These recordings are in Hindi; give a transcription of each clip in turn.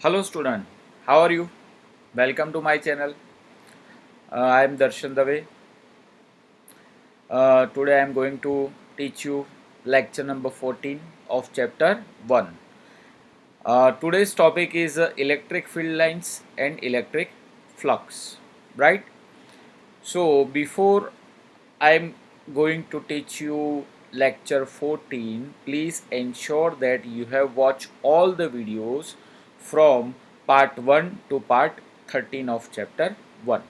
Hello student, how are you? Welcome to my channel. I am Darshan Dave. Today I am going to teach you lecture number 14 of chapter 1. Today's topic is electric field lines and electric flux, right? So before I am going to teach you lecture 14, please ensure that you have watched all the videos from part 1 to part 13 of chapter 1,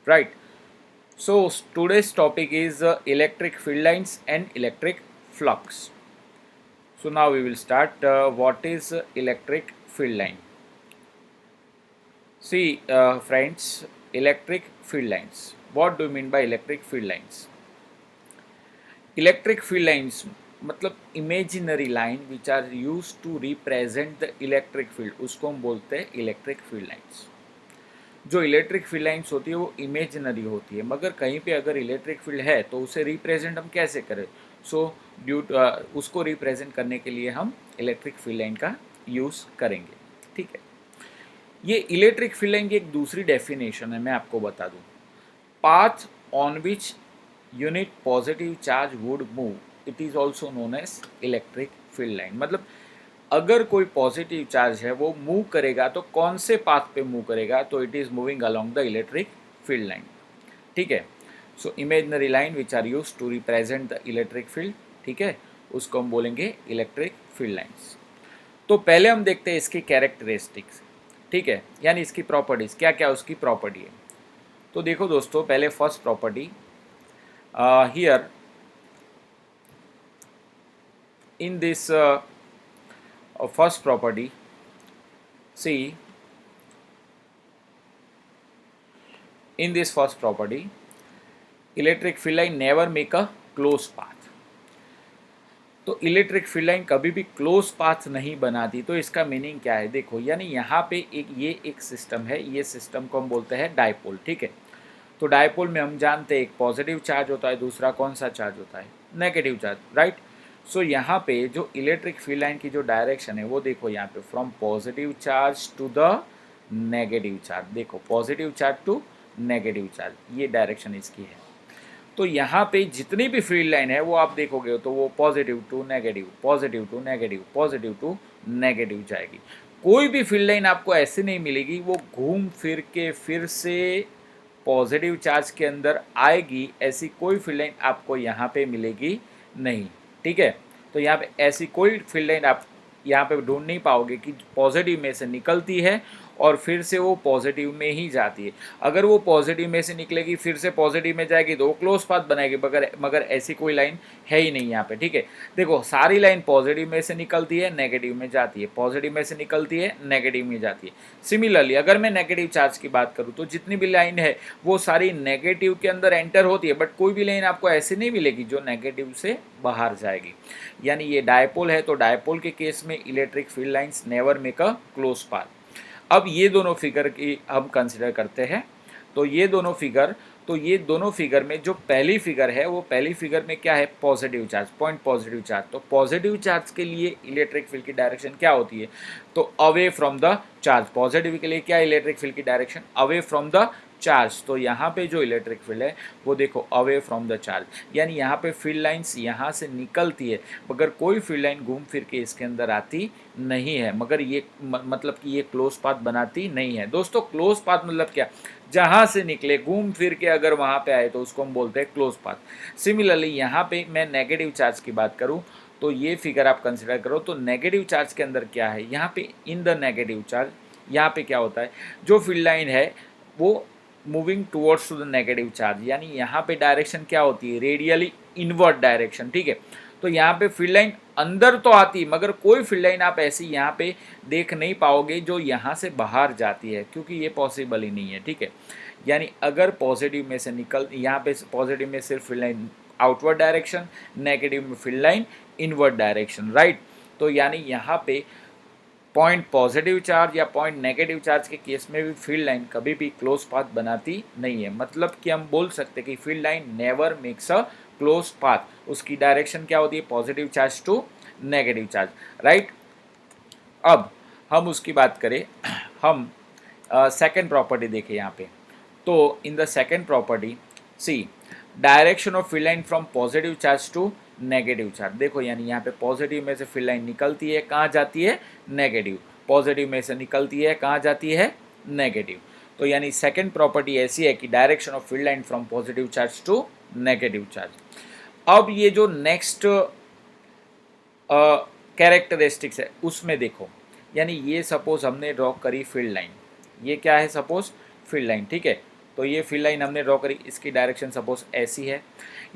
right? So today's topic is electric field lines and electric flux. So now we will start. What is electric field line? See, friends, electric field lines. What do you mean by electric field lines? Electric field lines मतलब imaginary line which are use to represent the electric field, उसको हम बोलते हैं इलेक्ट्रिक फील्ड लाइन्स. जो इलेक्ट्रिक फील्ड लाइन्स होती है वो इमेजिनरी होती है, मगर कहीं पे अगर इलेक्ट्रिक फील्ड है तो उसे रिप्रेजेंट हम कैसे करें? सो ड्यू उसको रिप्रेजेंट करने के लिए हम इलेक्ट्रिक फील्ड लाइन का यूज़ करेंगे. ठीक है, ये इलेक्ट्रिक फील्ड लाइन की एक दूसरी डेफिनेशन है, मैं आपको बता दूं. Path on which unit positive charge would move, it is also known as electric field line. मतलब अगर कोई पॉजिटिव चार्ज है वो मूव करेगा तो कौन से पाथ पे मूव करेगा? तो it is moving along the electric field line. ठीक है, so imaginary line which are use to represent the electric field, ठीक है, उसको हम बोलेंगे इलेक्ट्रिक फील्ड लाइन्स. तो पहले हम देखते हैं इसकी कैरेक्टरिस्टिक्स. ठीक है, यानी इसकी प्रॉपर्टीज क्या क्या उसकी प्रॉपर्टी है. तो देखो दोस्तों, पहले first property here in this first property, see, in this first property electric field line never make a closed path. तो इलेक्ट्रिक फील्ड लाइन कभी भी क्लोज पाथ नहीं बनाती. तो इसका मीनिंग क्या है? देखो, यानी यहाँ पे एक सिस्टम है, ये सिस्टम को हम बोलते हैं डायपोल. ठीक है, तो डायपोल में हम जानते हैं एक पॉजिटिव चार्ज होता है, दूसरा कौन सा चार्ज होता है? Negative charge, right. सो यहाँ पे जो इलेक्ट्रिक फील्ड लाइन की जो डायरेक्शन है वो देखो यहाँ पे from positive charge to the negative charge. देखो, positive charge to negative charge, ये डायरेक्शन इसकी है. तो यहाँ पे जितनी भी फील्ड लाइन है वो आप देखोगे तो वो positive to negative, positive to negative, positive to negative जाएगी. कोई भी फील्ड लाइन आपको ऐसे नहीं मिलेगी वो घूम फिर के फिर से पॉजिटिव चार्ज के अंदर आएगी. ऐसी कोई फील्ड लाइन आपको यहाँ पे मिलेगी नहीं. ठीक है, तो यहाँ पे ऐसी कोई फील्ड लाइन आप यहाँ पे ढूंढ नहीं पाओगे कि पॉजिटिव में से निकलती है और फिर से वो पॉजिटिव में ही जाती है. अगर वो पॉजिटिव में से निकलेगी फिर से पॉजिटिव में जाएगी तो वो क्लोज पाथ बनाएगी, मगर ऐसी कोई लाइन है ही नहीं यहाँ पे. ठीक है, देखो, सारी लाइन पॉजिटिव में से निकलती है, नेगेटिव में जाती है, पॉजिटिव में से निकलती है, नेगेटिव में जाती है. सिमिलरली अगर मैं नेगेटिव चार्ज की बात करूँ तो जितनी भी लाइन है वो सारी नेगेटिव के अंदर एंटर होती है, बट कोई भी लाइन आपको ऐसी नहीं मिलेगी जो नेगेटिव से बाहर जाएगी. यानी ये डायपोल है, तो डायपोल के केस में electric field lines never make a close path. अब ये दोनों फिगर की हम कंसिडर करते हैं. तो ये दोनों फिगर में जो पहली फिगर है वो पहली फिगर में क्या है? Positive charge, point positive charge. तो पॉजिटिव चार्ज के लिए इलेक्ट्रिक फील्ड की डायरेक्शन क्या होती है? तो away from the charge. Positive के लिए क्या इलेक्ट्रिक फील्ड की direction? Away from the charge. तो यहाँ पे जो इलेक्ट्रिक फील्ड है वो देखो अवे फ्रॉम द चार्ज, यानी यहाँ पे फील्ड लाइंस यहाँ से निकलती है मगर कोई फील्ड लाइन घूम फिर के इसके अंदर आती नहीं है, मगर ये मतलब कि ये क्लोज पाथ बनाती नहीं है. दोस्तों, क्लोज पाथ मतलब क्या? जहाँ से निकले घूम फिर के अगर वहाँ पे आए तो उसको हम बोलते हैं क्लोज पाथ. सिमिलरली यहाँ पे मैं नेगेटिव चार्ज की बात करूँ तो ये फिगर आप कंसिडर करो. तो नेगेटिव चार्ज के अंदर क्या है? यहाँ पे इन द नेगेटिव चार्ज यहाँ पे क्या होता है? जो फील्ड लाइन है वो moving towards to the negative charge, यानी यहाँ पे डायरेक्शन क्या होती है? Radially inward direction. ठीक है, तो यहाँ पे फील्ड लाइन अंदर तो आती मगर कोई फील्ड लाइन आप ऐसी यहाँ पे देख नहीं पाओगे जो यहाँ से बाहर जाती है, क्योंकि ये पॉसिबल ही नहीं है. ठीक है, यानी अगर पॉजिटिव में से निकल, यहाँ पे पॉजिटिव में सिर्फ field line outward direction, negative में field line invert direction, right. तो यानी यहाँ पे पॉइंट पॉजिटिव चार्ज या पॉइंट नेगेटिव चार्ज के केस में भी फील्ड लाइन कभी भी क्लोज पाथ बनाती नहीं है. मतलब कि हम बोल सकते हैं कि field line never makes a close path. उसकी डायरेक्शन क्या होती है? Positive charge to negative charge, right. अब हम उसकी बात करें हम सेकेंड प्रॉपर्टी देखें यहाँ पे, तो in the second property see direction of field line from positive charge to negative charge. देखो यानी यहाँ पे पॉजिटिव में से फील्ड लाइन निकलती है, कहाँ जाती है, नेगेटिव। पॉजिटिव में से निकलती है, कहाँ जाती है, नेगेटिव। तो यानी सेकेंड प्रॉपर्टी ऐसी है कि direction of field line from positive charge to negative charge. अब ये जो नेक्स्ट कैरेक्टरिस्टिक्स है उसमें देखो, यानी ये सपोज हमने ड्रॉ करी फील्ड लाइन, ये क्या है, सपोज फील्ड लाइन, ठीक है। तो ये फील्ड लाइन हमने ड्रॉ करी, इसकी डायरेक्शन सपोज ऐसी है।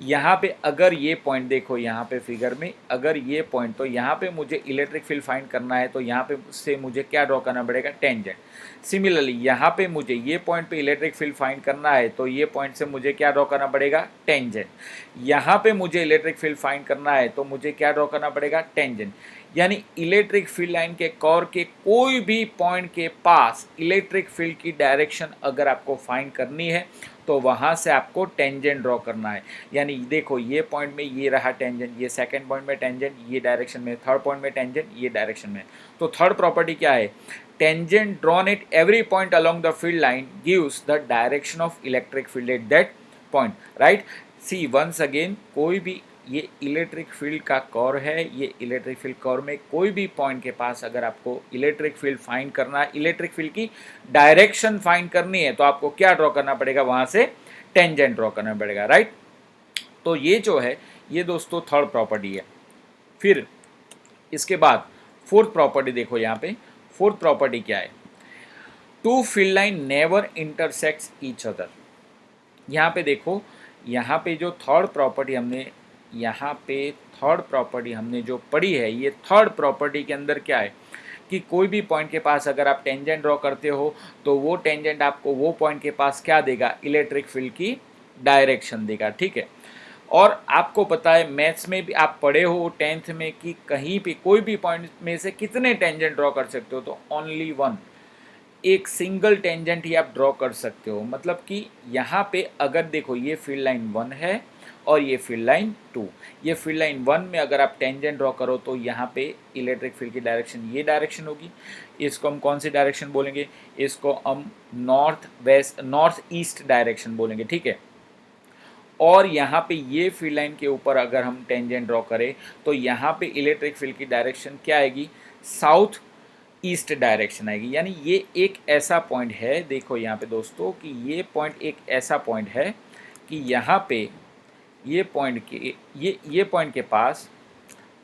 यहाँ पे अगर ये पॉइंट देखो, यहाँ पे फिगर में अगर ये पॉइंट, तो यहाँ पे मुझे इलेक्ट्रिक फील्ड फाइंड करना है, तो यहाँ पे से मुझे क्या ड्रॉ करना पड़ेगा, टेंजेंट। सिमिलरली यहाँ पे मुझे ये पॉइंट पे इलेक्ट्रिक फील्ड फाइंड करना है, तो ये पॉइंट से मुझे क्या ड्रॉ करना पड़ेगा, टेंजेंट। यहाँ पे मुझे इलेक्ट्रिक फील्ड फाइंड करना है, तो मुझे क्या ड्रॉ करना पड़ेगा, टेंजेंट। यानी इलेक्ट्रिक फील्ड लाइन के कोर के कोई भी पॉइंट के पास इलेक्ट्रिक फील्ड की डायरेक्शन अगर आपको फाइंड करनी है, तो वहाँ से आपको टेंजेंट ड्रॉ करना है। यानी देखो ये पॉइंट में ये रहा टेंजेंट, ये सेकंड पॉइंट में टेंजेंट, ये डायरेक्शन में, थर्ड पॉइंट में टेंजेंट, ये डायरेक्शन में। तो थर्ड प्रॉपर्टी क्या है, tangent drawn at every point along the field line gives the direction of electric field at that point, right. See once again, कोई भी ये इलेक्ट्रिक फील्ड का कोर है, ये इलेक्ट्रिक फील्ड कोर में कोई भी पॉइंट के पास अगर आपको इलेक्ट्रिक फील्ड फाइंड करना है, इलेक्ट्रिक फील्ड की डायरेक्शन फाइंड करनी है, तो आपको क्या ड्रॉ करना पड़ेगा, वहां से टेंजेंट ड्रॉ करना पड़ेगा, राइट। तो ये जो है ये दोस्तों थर्ड प्रॉपर्टी है। फिर इसके बाद फोर्थ प्रॉपर्टी देखो, यहाँ पे फोर्थ प्रॉपर्टी क्या है, two field line never intersects each other. यहाँ पे देखो, यहाँ पे जो थर्ड प्रॉपर्टी हमने, यहाँ पे थर्ड प्रॉपर्टी हमने जो पढ़ी है, ये थर्ड प्रॉपर्टी के अंदर क्या है कि कोई भी पॉइंट के पास अगर आप टेंजेंट ड्रॉ करते हो, तो वो टेंजेंट आपको वो पॉइंट के पास क्या देगा, इलेक्ट्रिक फील्ड की डायरेक्शन देगा, ठीक है। और आपको पता है मैथ्स में भी आप पढ़े हो 10th में कि कहीं भी कोई भी पॉइंट में से कितने टेंजेंट ड्रॉ कर सकते हो, तो ओनली वन, एक सिंगल टेंजेंट ही आप ड्रॉ कर सकते हो। मतलब कि यहाँ पे अगर देखो ये फील्ड लाइन 1 है और ये फील्ड लाइन 2, ये फील्ड लाइन 1 में अगर आप टेंजेंट ड्रॉ करो, तो यहाँ पे इलेक्ट्रिक फील्ड की डायरेक्शन ये डायरेक्शन होगी। इसको हम कौन सी डायरेक्शन बोलेंगे, इसको हम north west, north east direction बोलेंगे, ठीक है। और यहाँ पे ये फील्ड लाइन के ऊपर अगर हम टेंजेंट ड्रॉ करें, तो यहाँ पे इलेक्ट्रिक फील्ड की डायरेक्शन क्या आएगी, साउथ ईस्ट डायरेक्शन आएगी। यानी ये एक ऐसा पॉइंट है, देखो यहाँ पे दोस्तों कि ये पॉइंट एक ऐसा पॉइंट है कि यहाँ पे ये पॉइंट के ये पॉइंट के पास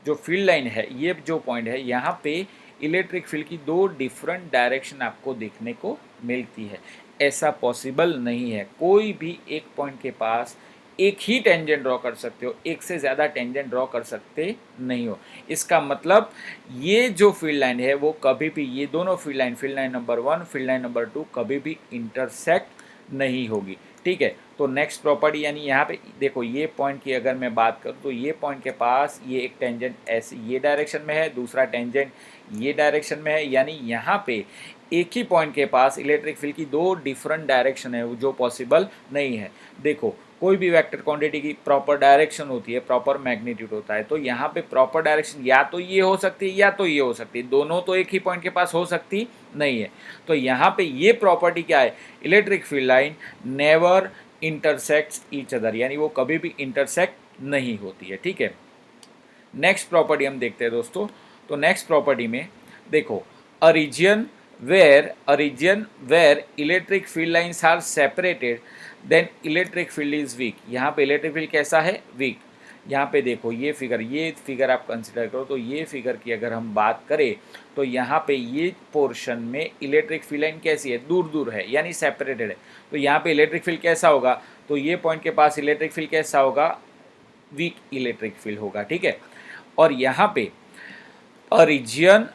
जो फील्ड लाइन है, ये जो पॉइंट है, यहाँ पे इलेक्ट्रिक फील्ड की दो डिफरेंट डायरेक्शन आपको देखने को मिलती है। ऐसा पॉसिबल नहीं है, कोई भी एक पॉइंट के पास एक ही टेंजेंट ड्रॉ कर सकते हो, एक से ज़्यादा टेंजेंट ड्रॉ कर सकते नहीं हो। इसका मतलब ये जो फील्ड लाइन है वो कभी भी, ये दोनों field line number 1, field line number 2 कभी भी इंटरसेक्ट नहीं होगी, ठीक है। तो नेक्स्ट प्रॉपर्टी, यानी यहाँ पे देखो ये पॉइंट की अगर मैं बात करूँ, तो ये पॉइंट के पास ये एक टेंजेंट ऐसे ये डायरेक्शन में है, दूसरा टेंजेंट ये डायरेक्शन में है। यानी यहाँ पे एक ही पॉइंट के पास इलेक्ट्रिक फील्ड की दो डिफरेंट डायरेक्शन है, जो पॉसिबल नहीं है। देखो कोई भी वेक्टर क्वांटिटी की प्रॉपर डायरेक्शन होती है, प्रॉपर मैग्नीट्यूड होता है, तो यहाँ पे प्रॉपर डायरेक्शन या तो ये हो सकती है या तो ये हो सकती है, दोनों तो एक ही पॉइंट के पास हो सकती नहीं है। तो यहाँ पे ये प्रॉपर्टी क्या है, electric field line never intersects each other, यानी वो कभी भी इंटरसेक्ट नहीं होती है, ठीक है। नेक्स्ट प्रॉपर्टी हम देखते हैं दोस्तों। तो नेक्स्ट प्रॉपर्टी में देखो, a region where electric field lines are separated then electric field is weak. यहाँ पे इलेक्ट्रिक फील्ड कैसा है, वीक। यहाँ पे देखो ये फिगर आप कंसिडर करो, तो ये फिगर की अगर हम बात करें, तो यहाँ पे ये पोर्शन में इलेक्ट्रिक फील्ड लाइन कैसी है, दूर दूर है, यानी सेपरेटेड है। तो यहाँ पे इलेक्ट्रिक फील्ड कैसा होगा, तो ये पॉइंट के पास इलेक्ट्रिक फील्ड कैसा होगा, वीक इलेक्ट्रिक फील्ड होगा, ठीक है। और यहाँ पे a region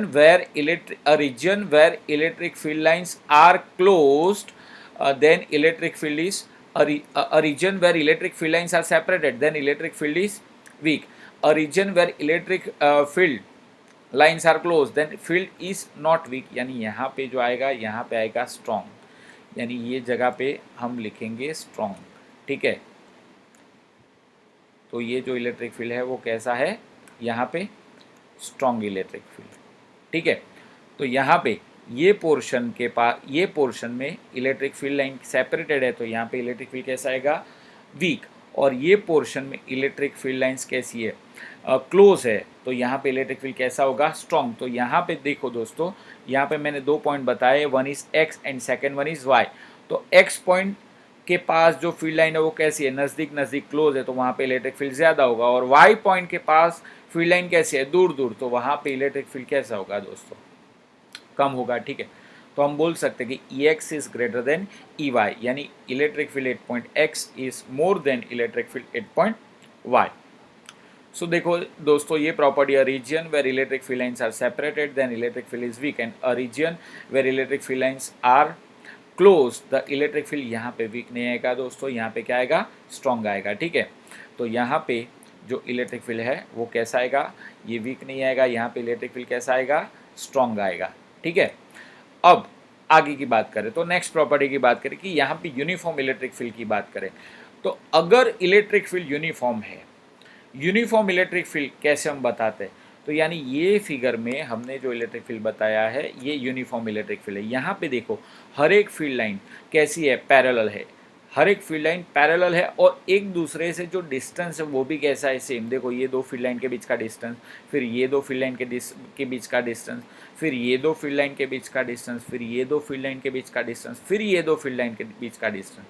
where electric field lines are closed, then electric field is a region where electric field lines are separated, then electric field is weak. A region where electric field lines are closed, then field is not weak, यानी यहाँ पे जो आएगा, यहाँ पे आएगा strong, यानी ये जगह पे हम लिखेंगे strong, ठीक है। तो ये जो इलेक्ट्रिक फील्ड है वो कैसा है, यहाँ पे स्ट्रॉन्ग इलेक्ट्रिक फील्ड, ठीक है। तो यहाँ पे ये पोर्शन के पास, ये पोर्शन में इलेक्ट्रिक फील्ड लाइन सेपरेटेड है तो यहाँ पे इलेक्ट्रिक फील्ड कैसा आएगा, वीक। और ये पोर्शन में इलेक्ट्रिक फील्ड लाइंस कैसी है, क्लोज है, तो यहाँ पे इलेक्ट्रिक फील्ड कैसा होगा, स्ट्रॉन्ग। तो यहाँ पे देखो दोस्तों, यहाँ पे मैंने 2 पॉइंट बताए, one is X and second one is Y. तो एक्स पॉइंट के पास जो फील्ड लाइन है वो कैसी है, नज़दीक नज़दीक क्लोज है, तो वहाँ पे इलेक्ट्रिक फील्ड ज़्यादा होगा। और वाई पॉइंट के पास फील्ड लाइन कैसी है, दूर दूर, तो वहाँ पे इलेक्ट्रिक फील्ड कैसा होगा दोस्तों, कम होगा। ठीक है, तो हम बोल सकते हैं कि E X is greater than E Y, यानी electric field at point X is more than electric field at point Y. So देखो दोस्तों, ये property, a region where electric field lines are separated then electric field is weak, and a region where electric field lines are close the electric field, यहाँ पे वीक नहीं आएगा दोस्तों, यहाँ पे क्या आएगा, स्ट्रॉन्ग आएगा। ठीक है, तो यहाँ पे जो इलेक्ट्रिक फील्ड है वो कैसा आएगा, ये वीक नहीं आएगा, यहाँ पे इलेक्ट्रिक फील्ड कैसा आएगा, स्ट्रॉन्ग आएगा। ठीक है, अब आगे की बात करें तो नेक्स्ट प्रॉपर्टी की बात करें कि यहाँ पे यूनिफॉर्म इलेक्ट्रिक फील्ड की बात करें, तो अगर इलेक्ट्रिक फील्ड यूनिफॉर्म है, यूनिफॉर्म इलेक्ट्रिक फील्ड कैसे हम बताते हैं, तो यानी ये फिगर में हमने जो इलेक्ट्रिक फील्ड बताया है ये यूनिफॉर्म इलेक्ट्रिक फील्ड है। यहाँ पे देखो हर एक फील्ड लाइन कैसी है, पैरेलल है, हर एक फील्ड लाइन पैरेलल है, और एक दूसरे से जो डिस्टेंस है वो भी कैसा है, सेम। देखो ये दो फील्ड लाइन के बीच का डिस्टेंस, फिर ये दो फील्ड लाइन के बीच का डिस्टेंस, फिर ये दो फील्ड लाइन के बीच का डिस्टेंस, फिर ये दो फील्ड लाइन के बीच का डिस्टेंस, फिर ये दो फील्ड लाइन के बीच का डिस्टेंस।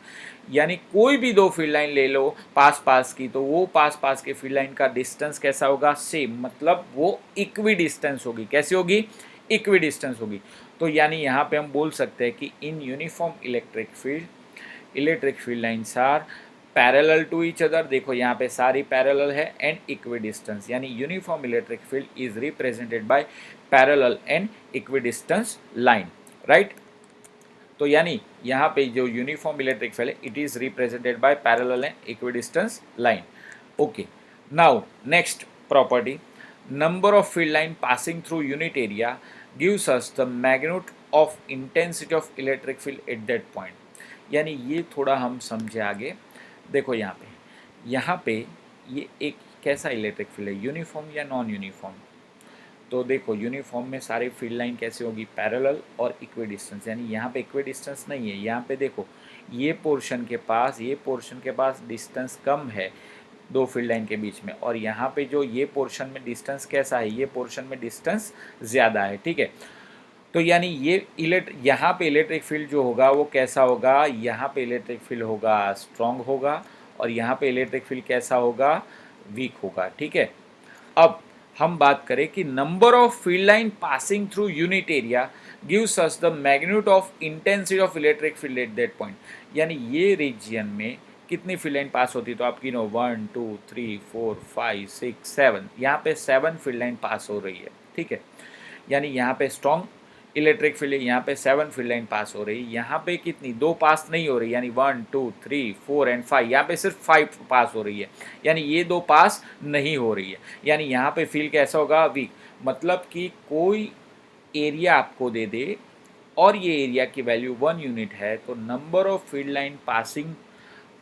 यानी कोई भी दो फील्ड लाइन ले लो पास पास की, तो वो पास पास के फील्ड लाइन का डिस्टेंस कैसा होगा, सेम, मतलब वो इक्वी डिस्टेंस होगी। कैसी होगी, इक्वी डिस्टेंस होगी। तो यानी यहाँ पे हम बोल सकते हैं कि in uniform electric field lines are parallel to each other. देखो यहाँ पे सारी पैरेलल है एंड इक्वी डिस्टेंस, यानी uniform electric field is represented by parallel and equidistance line, right. तो यानी यहाँ पे जो यूनिफॉर्म इलेक्ट्रिक फील्ड है it is represented by parallel and equidistance line. Okay, now next property, number of field line passing through unit area gives us the magnitude of intensity of electric field at that point। यानी ये थोड़ा हम समझे आगे। देखो यहाँ पे ये एक कैसा इलेक्ट्रिक फील्ड है, यूनिफॉर्म या नॉन यूनिफॉर्म। तो देखो यूनिफॉर्म में सारी फील्ड लाइन कैसे होगी, पैरेलल और इक्वी डिस्टेंस, यानी यहाँ पे इक्वी डिस्टेंस नहीं है। यहाँ पे देखो ये पोर्शन के पास डिस्टेंस कम है दो फील्ड लाइन के बीच में, और यहाँ पे जो ये पोर्शन में डिस्टेंस कैसा है, ये पोर्शन में डिस्टेंस ज़्यादा है। ठीक है, तो यानी यहाँ पे इलेक्ट्रिक फील्ड जो होगा वो कैसा होगा, यहाँ पे इलेक्ट्रिक फील्ड होगा स्ट्रॉन्ग होगा, और यहाँ पे इलेक्ट्रिक फील्ड कैसा होगा, वीक होगा। ठीक है, अब हम बात करें कि number of field line passing through unit area gives us the magnitude of intensity of electric field at that point. यानी ये रीजन में कितनी फील्ड लाइन पास होती है, तो आप गिनो 1 2 3 4 5 6 7, यहाँ पे 7 फील्ड लाइन पास हो रही है। ठीक है, यानी यहाँ पे स्ट्रॉन्ग इलेक्ट्रिक फील्ड, यहाँ पे 7 फील्ड लाइन पास हो रही है, यहाँ पे कितनी, 2 पास नहीं हो रही, यानी 1 2 3 4 एंड 5, यहाँ पे सिर्फ 5 पास हो रही है, यानी ये 2 पास नहीं हो रही है, यानी यहाँ पे फील्ड कैसा होगा, वीक। मतलब कि कोई एरिया आपको दे दे और ये एरिया की वैल्यू 1 यूनिट है, तो number of field line passing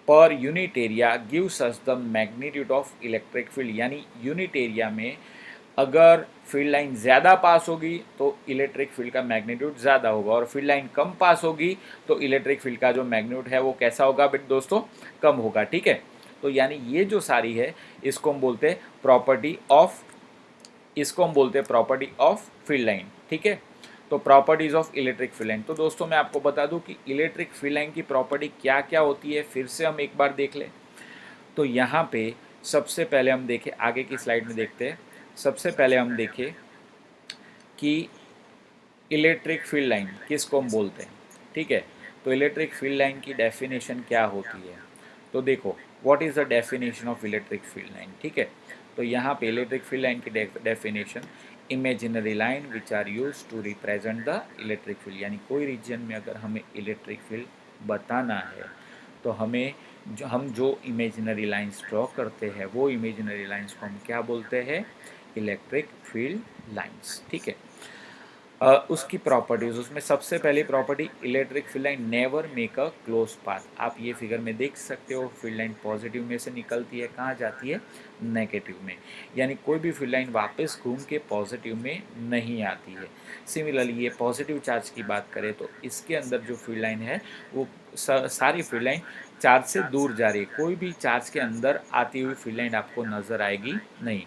per unit area gives us the magnitude of electric field. यानी यूनिट एरिया में अगर फील्ड लाइन ज़्यादा पास होगी तो इलेक्ट्रिक फील्ड का मैग्नीट्यूड ज़्यादा होगा, और फील्ड लाइन कम पास होगी तो इलेक्ट्रिक फील्ड का जो मैग्नीट्यूड है वो कैसा होगा बेट दोस्तों, कम होगा। ठीक है, तो यानी ये जो सारी है इसको हम बोलते हैं प्रॉपर्टी ऑफ फील्ड लाइन। ठीक है, तो properties of electric field line. तो दोस्तों मैं आपको बता दूं कि इलेक्ट्रिक फील्ड लाइन की प्रॉपर्टी क्या क्या होती है, फिर से हम एक बार देख लें। तो यहाँ पे सबसे पहले हम देखें, आगे की स्लाइड में देखते हैं, सबसे पहले हम देखें कि इलेक्ट्रिक फील्ड लाइन किसको हम बोलते हैं। ठीक है, तो इलेक्ट्रिक फील्ड लाइन की डेफिनेशन क्या होती है, तो देखो what is the definition of electric field line. ठीक है, तो यहाँ पे इलेक्ट्रिक फील्ड लाइन की definition, imaginary line which are use to represent the electric field. यानी कोई रीजन में अगर हमें इलेक्ट्रिक फील्ड बताना है तो हम जो इमेजिनरी लाइन्स ड्रॉ करते हैं वो इमेजिनरी लाइन्स को हम क्या बोलते हैं, इलेक्ट्रिक फील्ड लाइन्स। ठीक है, उसकी प्रॉपर्टीज़, उसमें सबसे पहली property electric field line never make a close path. आप ये फिगर में देख सकते हो, फील्ड लाइन पॉजिटिव में से निकलती है, कहाँ जाती है, नेगेटिव में, यानी कोई भी फील्ड लाइन वापस घूम के पॉजिटिव में नहीं आती है। सिमिलरली ये पॉजिटिव चार्ज की बात करें तो इसके अंदर जो फील्ड लाइन है वो सारी फील्ड लाइन चार्ज से दूर जा रही है, कोई भी चार्ज के अंदर आती हुई फील्ड लाइन आपको नज़र आएगी नहीं।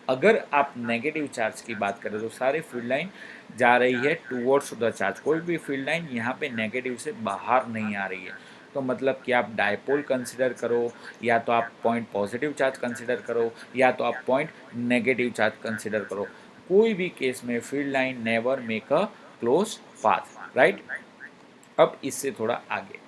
अगर आप नेगेटिव चार्ज की बात करें तो सारी फील्ड लाइन जा रही है टूवर्ड्स द चार्ज, कोई भी फील्ड लाइन यहाँ पे नेगेटिव से बाहर नहीं आ रही है। तो मतलब कि आप डायपोल कंसिडर करो, या तो आप पॉइंट पॉजिटिव चार्ज कंसिडर करो, या तो आप पॉइंट नेगेटिव चार्ज कंसिडर करो, कोई भी केस में field line never make a close path, right. अब इससे थोड़ा आगे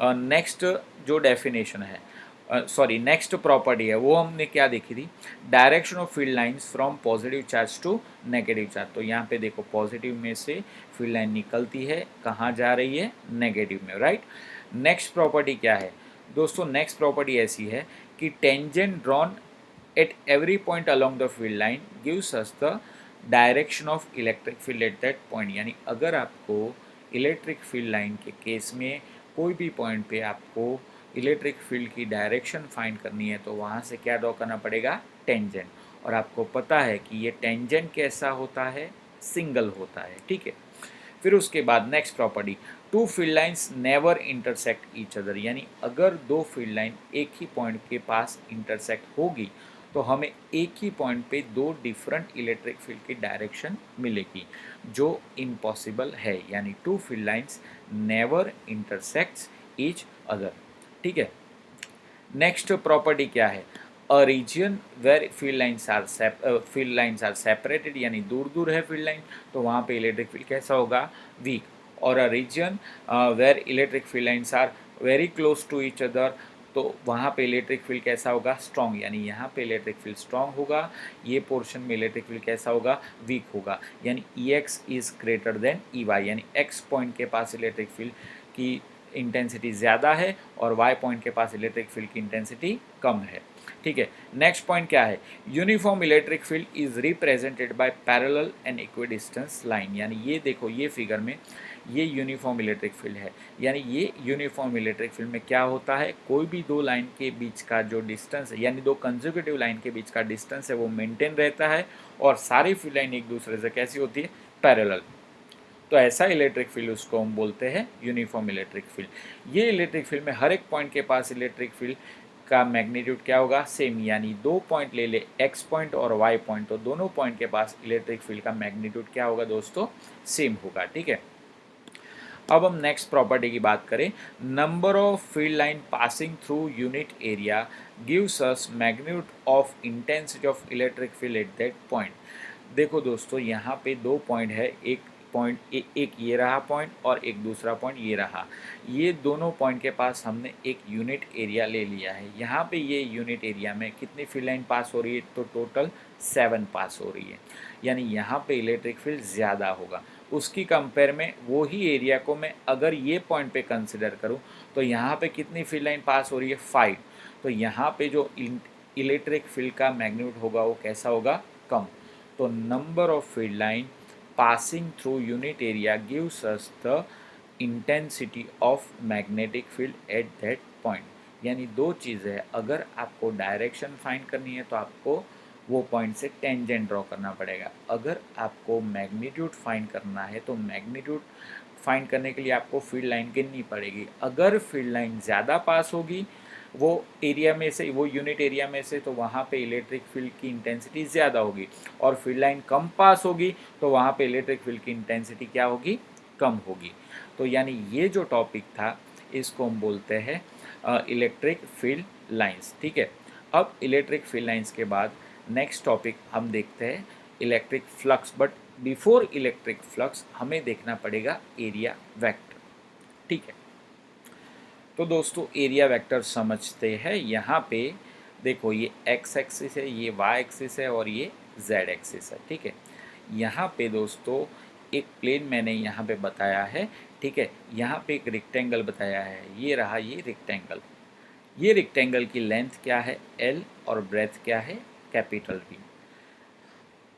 नेक्स्ट जो डेफिनेशन है, सॉरी नेक्स्ट प्रॉपर्टी है, वो हमने क्या देखी थी, direction of field lines from positive charge to negative charge. तो यहाँ पे देखो पॉजिटिव में से फील्ड लाइन निकलती है, कहाँ जा रही है, नेगेटिव में, राइट। नेक्स्ट प्रॉपर्टी क्या है दोस्तों, नेक्स्ट प्रॉपर्टी ऐसी है कि tangent drawn at every point along the field line gives us the direction of electric field at that point. यानी अगर आपको इलेक्ट्रिक फील्ड लाइन के केस में कोई भी पॉइंट पे आपको इलेक्ट्रिक फील्ड की डायरेक्शन फाइंड करनी है तो वहाँ से क्या ड्रॉ करना पड़ेगा, टेंजेंट। और आपको पता है कि ये टेंजेंट कैसा होता है, सिंगल होता है, ठीक है। फिर उसके बाद next property, two field lines never intersect each other. यानी अगर दो फील्ड लाइन एक ही पॉइंट के पास इंटरसेक्ट होगी तो हमें एक ही पॉइंट पे दो डिफरेंट इलेक्ट्रिक फील्ड की डायरेक्शन मिलेगी, जो इम्पॉसिबल है। यानी two field lines never intersects each other, ठीक है। नेक्स्ट प्रॉपर्टी क्या है, a region where field lines are separated, यानी दूर दूर है फील्ड लाइन तो वहाँ पे इलेक्ट्रिक फील्ड कैसा होगा, वीक। और a region where electric field lines are very close to each other, तो वहाँ पे इलेक्ट्रिक फील्ड कैसा होगा, स्ट्रॉन्ग। यानी यहाँ पे इलेक्ट्रिक फील्ड स्ट्रॉन्ग होगा, ये पोर्शन में इलेक्ट्रिक फील्ड कैसा होगा, वीक होगा। यानी E X is greater than E Y, यानी एक्स पॉइंट के पास इलेक्ट्रिक फील्ड की इंटेंसिटी ज़्यादा है और वाई पॉइंट के पास इलेक्ट्रिक फील्ड की इंटेंसिटी कम है, ठीक है। नेक्स्ट पॉइंट क्या है, uniform electric field is represented by parallel and equidistance line. यानी ये देखो, ये फिगर में ये यूनिफॉर्म इलेक्ट्रिक फील्ड है। यानी ये यूनिफॉर्म इलेक्ट्रिक फील्ड में क्या होता है, कोई भी दो लाइन के बीच का जो डिस्टेंस है, यानी दो कंसेक्यूटिव लाइन के बीच का डिस्टेंस है, वो मेंटेन रहता है और सारी फील्ड लाइन एक दूसरे से कैसी होती है, पैरेलल। तो ऐसा इलेक्ट्रिक फील्ड उसको हम बोलते हैं यूनिफॉर्म इलेक्ट्रिक फील्ड। ये इलेक्ट्रिक फील्ड में हर एक पॉइंट के पास इलेक्ट्रिक फील्ड का मैग्नीट्यूड क्या होगा, सेम। यानी दो पॉइंट ले ले, एक्स पॉइंट और वाई पॉइंट, तो दोनों पॉइंट के पास इलेक्ट्रिक फील्ड का मैग्नीट्यूड क्या होगा दोस्तों, सेम होगा, ठीक है। अब हम नेक्स्ट प्रॉपर्टी की बात करें, number of field line passing through unit area gives us magnitude of intensity of electric field at that point. देखो दोस्तों, यहाँ पे दो पॉइंट है, एक पॉइंट एक ये रहा पॉइंट और एक दूसरा पॉइंट ये रहा। ये दोनों पॉइंट के पास हमने एक यूनिट एरिया ले लिया है। यहाँ पे ये यूनिट एरिया में कितनी फील्ड लाइन पास हो रही है, तो टोटल 7 पास हो रही है। यानी यहाँ पे इलेक्ट्रिक फील्ड ज़्यादा होगा। उसकी कंपेयर में वो ही एरिया को मैं अगर ये पॉइंट पे कंसिडर करूँ तो यहाँ पे कितनी फील्ड लाइन पास हो रही है, 5। तो यहाँ पे जो इलेक्ट्रिक फील्ड का मैग्नीट्यूड होगा वो कैसा होगा, कम। तो number of field line passing through unit area gives us the intensity of magnetic field at that point। यानी दो चीज़ें हैं, अगर आपको डायरेक्शन फाइंड करनी है तो आपको वो पॉइंट से टेंजेंट ड्रॉ करना पड़ेगा। अगर आपको मैग्नीट्यूड फाइंड करना है तो मैग्नीट्यूड फाइंड करने के लिए आपको फील्ड लाइन गिननी पड़ेगी। अगर फील्ड लाइन ज़्यादा पास होगी वो एरिया में से, वो यूनिट एरिया में से, तो वहाँ पे इलेक्ट्रिक फील्ड की इंटेंसिटी ज़्यादा होगी। और फील्ड लाइन कम पास होगी तो वहाँ पे इलेक्ट्रिक फील्ड की इंटेंसिटी क्या होगी, कम होगी। तो यानी ये जो टॉपिक था इसको हम बोलते हैं इलेक्ट्रिक फील्ड लाइंस, ठीक है। अब इलेक्ट्रिक फील्ड लाइंस के बाद नेक्स्ट टॉपिक हम देखते हैं electric flux. But before electric flux हमें देखना पड़ेगा एरिया वेक्टर, ठीक है। तो दोस्तों एरिया वेक्टर समझते हैं। यहाँ पे देखो, ये एक्स एक्सिस है, ये वाई एक्सिस है और ये जेड एक्सिस है, ठीक है। यहाँ पे दोस्तों एक प्लेन मैंने यहाँ पे बताया है, ठीक है। यहाँ पे एक रेक्टेंगल बताया है, ये रहा ये रेक्टेंगल। ये रेक्टेंगल की लेंथ क्या है, एल, और ब्रेथ क्या है, कैपिटल बी।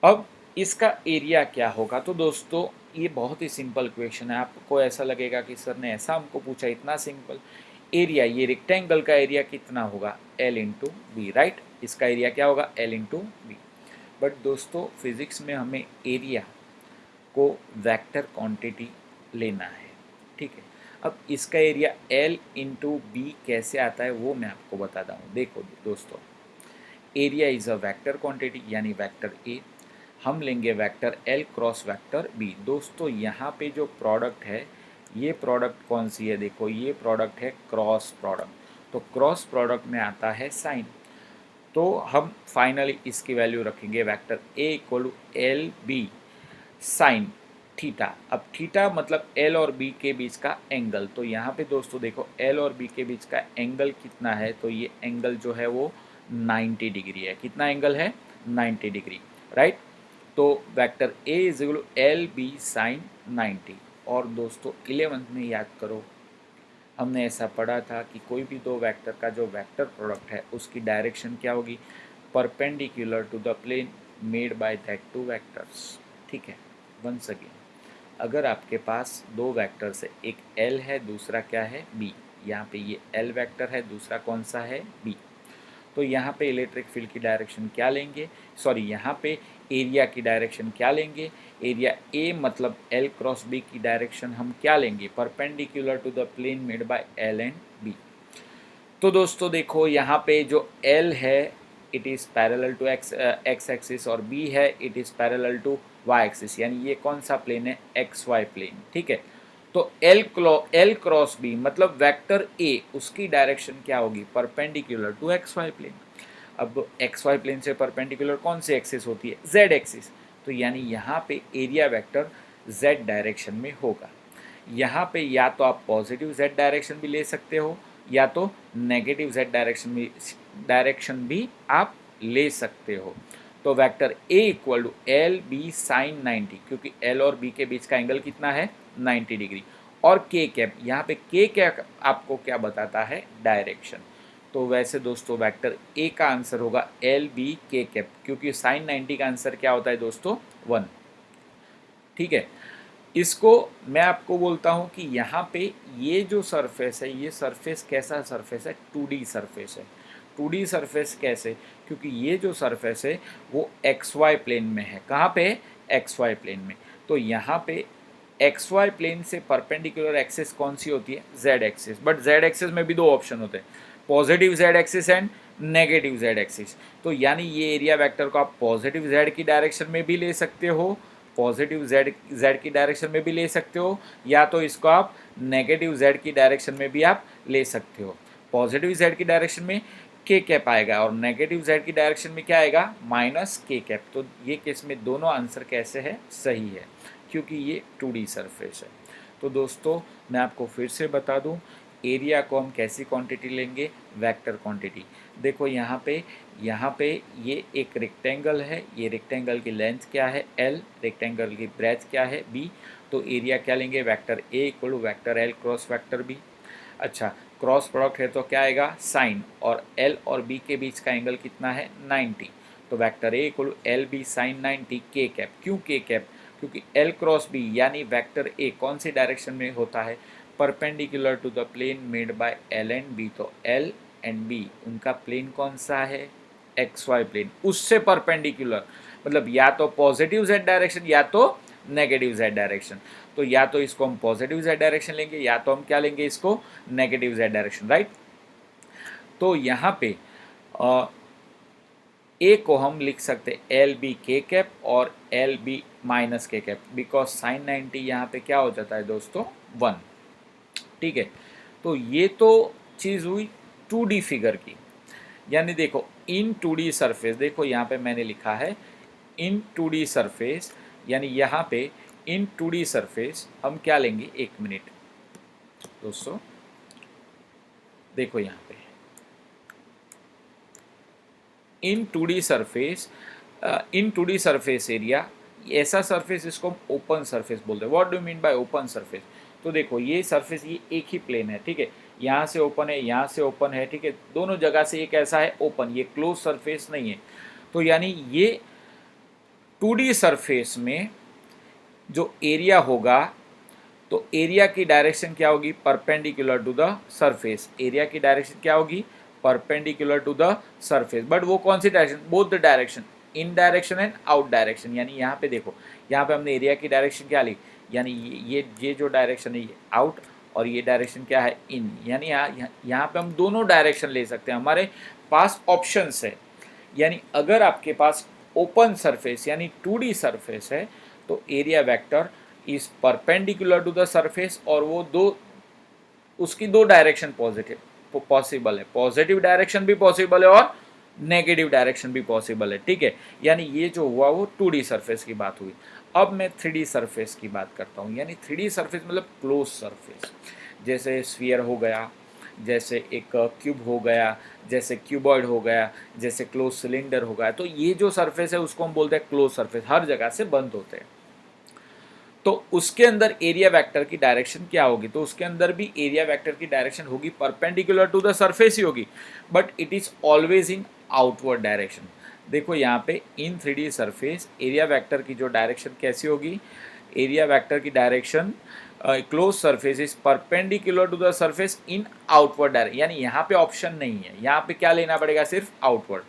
अब इसका एरिया क्या होगा? तो दोस्तों ये बहुत ही सिंपल क्वेश्चन है। आपको ऐसा लगेगा कि सर ने ऐसा हमको पूछा, इतना सिंपल। एरिया, ये रेक्टेंगल का एरिया कितना होगा? L into B, right. इसका एरिया क्या होगा? L into B. बट दोस्तों फिजिक्स में हमें एरिया को वेक्टर क्वांटिटी लेना है, ठीक है। अब इसका एरिया L इंटू बी कैसे आता है वो मैं आपको बताता हूँ। देखो दोस्तों, area is a vector quantity, यानी वेक्टर ए, हम लेंगे vector L cross vector B. दोस्तों यहाँ पे जो प्रोडक्ट है, ये प्रोडक्ट कौन सी है? देखो ये प्रोडक्ट है क्रॉस प्रोडक्ट। तो क्रॉस प्रोडक्ट में आता है साइन। तो हम फाइनली इसकी वैल्यू रखेंगे vector A equal to L B sine theta. अब थीटा मतलब एल और बी के बीच का एंगल। तो यहाँ पे दोस्तों देखो एल और बी के बीच का एंगल कितना है? तो ये एंगल जो है वो 90 डिग्री है। कितना एंगल है? 90 डिग्री, राइट। तो vector A is equal to L B sine 90। और दोस्तों 11th में याद करो, हमने ऐसा पढ़ा था कि कोई भी दो वेक्टर का जो वेक्टर प्रोडक्ट है उसकी डायरेक्शन क्या होगी? Perpendicular to the plane made by that two vectors, ठीक है। वंस अगेन, अगर आपके पास दो वेक्टर्स है, एक एल है, दूसरा क्या है? बी। यहाँ पे ये एल वेक्टर है, दूसरा कौन सा है? बी। तो यहाँ पे इलेक्ट्रिक फील्ड की डायरेक्शन क्या लेंगे? सॉरी, यहाँ पे एरिया की डायरेक्शन क्या लेंगे? एरिया ए मतलब एल क्रॉस बी की डायरेक्शन हम क्या लेंगे? Perpendicular to the plane made by L and B. तो दोस्तों देखो यहाँ पे जो एल है it is parallel to X axis, और बी है it is parallel to Y axis, यानी ये कौन सा प्लेन है? एक्स वाई प्लेन, ठीक है। तो एल क्रॉस बी मतलब वेक्टर ए, उसकी डायरेक्शन क्या होगी? Perpendicular to X Y plane. अब एक्स वाई प्लेन से परपेंडिकुलर कौन सी एक्सिस होती है? Z axis. तो यानी यहाँ पे एरिया वेक्टर जेड डायरेक्शन में होगा। यहाँ पे या तो आप पॉजिटिव जेड डायरेक्शन भी ले सकते हो, या तो नेगेटिव जेड डायरेक्शन भी आप ले सकते हो। तो vector A equal to L B sine 90, क्योंकि एल और बी के बीच का एंगल कितना है? 90 डिग्री। और के कैप, यहाँ पे के कैप आपको क्या बताता है? डायरेक्शन। तो वैसे दोस्तों वेक्टर ए का आंसर होगा एल बी के कैप, क्योंकि साइन 90 का आंसर क्या होता है दोस्तों? 1, ठीक है। इसको मैं आपको बोलता हूँ कि यहाँ पे ये जो सरफेस है, ये सरफेस कैसा सरफेस है? 2D सरफेस है। 2D सरफेस कैसे? क्योंकि ये जो सरफेस है वो एक्स वाई प्लेन में है। कहाँ पे? एक्स वाई प्लेन में। तो यहाँ पे एक्स वाई प्लेन से परपेंडिकुलर एक्सिस कौन सी होती है? Z axis. But Z axis में भी दो ऑप्शन होते हैं, positive Z axis and negative Z axis. तो यानी ये एरिया वेक्टर को आप पॉजिटिव जेड की डायरेक्शन में भी ले सकते हो, पॉजिटिव जेड की डायरेक्शन में भी ले सकते हो, या तो इसको आप नेगेटिव जेड की डायरेक्शन में भी आप ले सकते हो। पॉजिटिव जेड की डायरेक्शन में के कैप आएगा और नेगेटिव जेड की डायरेक्शन में क्या आएगा? माइनस के कैप। तो ये केस में दोनों आंसर कैसे है? सही है, क्योंकि ये 2D सरफेस है। तो दोस्तों मैं आपको फिर से बता दूं, एरिया को हम कैसी क्वांटिटी लेंगे? Vector quantity. देखो यहाँ पे ये एक रेक्टेंगल है, ये रेक्टेंगल की लेंथ क्या है? एल, रेक्टेंगल की ब्रेथ क्या है? बी। तो एरिया क्या लेंगे? Vector A equal to vector L cross vector B. अच्छा, क्रॉस प्रोडक्ट है तो क्या आएगा? साइन, और एल और बी के बीच का एंगल कितना है? 90। तो vector A equal to L B sine 90 K cap. क्यों के कैप? क्योंकि एल क्रॉस बी यानी वेक्टर ए कौन सी डायरेक्शन में होता है? Perpendicular to the plane made by L and B. तो एल एंड बी उनका प्लेन कौन सा है? एक्स वाई प्लेन, उससे परपेंडिकुलर, मतलब या तो पॉजिटिव जेड डायरेक्शन या तो नेगेटिव जेड डायरेक्शन। तो या तो इसको हम पॉजिटिव जेड डायरेक्शन लेंगे, या तो हम क्या लेंगे? इसको नेगेटिव जेड डायरेक्शन, राइट। तो यहाँ पे ए को हम लिख सकते एल बी के कैप और एल बी माइनस के कैप, बिकॉज साइन 90 यहाँ पे क्या हो जाता है दोस्तों? 1, ठीक है। तो ये तो चीज़ हुई 2D फिगर की। यानी देखो इन 2D सरफेस, देखो यहाँ पे मैंने लिखा है इन 2D सरफेस, यानी यहाँ पे इन 2D सरफेस हम क्या लेंगे? 1 मिनट दोस्तों, देखो यहाँ पे इन 2D सरफेस, इन 2D सरफेस एरिया, ऐसा सरफेस इसको हम ओपन सरफेस बोलते हैं। What do mean by open surface? तो देखो ये सरफेस ये एक ही प्लेन है, ठीक है, यहाँ से ओपन है, यहाँ से ओपन है, ठीक है, दोनों जगह से ये कैसा है? ओपन, ये क्लोज सरफेस नहीं है। तो यानी ये 2D सरफेस में जो एरिया होगा, तो एरिया की डायरेक्शन क्या होगी, perpendicular to the surface. Area की डायरेक्शन क्या होगी, perpendicular to the surface. But वो कौन सी direction, both the direction, in direction and out direction. यानी यहाँ पे देखो, यहाँ पे हमने एरिया की डायरेक्शन क्या ली, यानी ये जो डायरेक्शन है ये आउट, और ये डायरेक्शन क्या है, इन। यानी यहाँ पे हम दोनों डायरेक्शन ले सकते हैं, हमारे पास ऑप्शंस है। यानी अगर आपके पास ओपन सरफेस यानी 2D सरफेस है, तो area vector is perpendicular to the surface, और वो उसकी दो डायरेक्शन पॉसिबल है, पॉजिटिव डायरेक्शन भी पॉसिबल है और नेगेटिव डायरेक्शन भी पॉसिबल है। ठीक है, यानी ये जो हुआ वो 2D सरफेस की बात हुई। अब मैं 3D सरफेस की बात करता हूँ। यानी 3D सरफेस मतलब क्लोज सरफेस, जैसे स्फीयर हो गया, जैसे एक क्यूब हो गया, जैसे क्यूबॉइड हो गया, जैसे क्लोज सिलेंडर हो गया। तो ये जो सरफेस है उसको हम बोलते हैं क्लोज सरफेस, हर जगह से बंद होते हैं। तो उसके अंदर एरिया वेक्टर की डायरेक्शन क्या होगी, तो उसके अंदर भी एरिया वेक्टर की डायरेक्शन होगी परपेंडिकुलर टू द सरफेस ही होगी, but it is always in outward direction. देखो यहाँ पे इन 3D सरफेस एरिया वेक्टर की जो डायरेक्शन कैसी होगी, एरिया वेक्टर की direction close surface is perpendicular to the surface in outward direction. यानी यहाँ पे ऑप्शन नहीं है, यहाँ पे क्या लेना पड़ेगा, सिर्फ आउटवर्ड।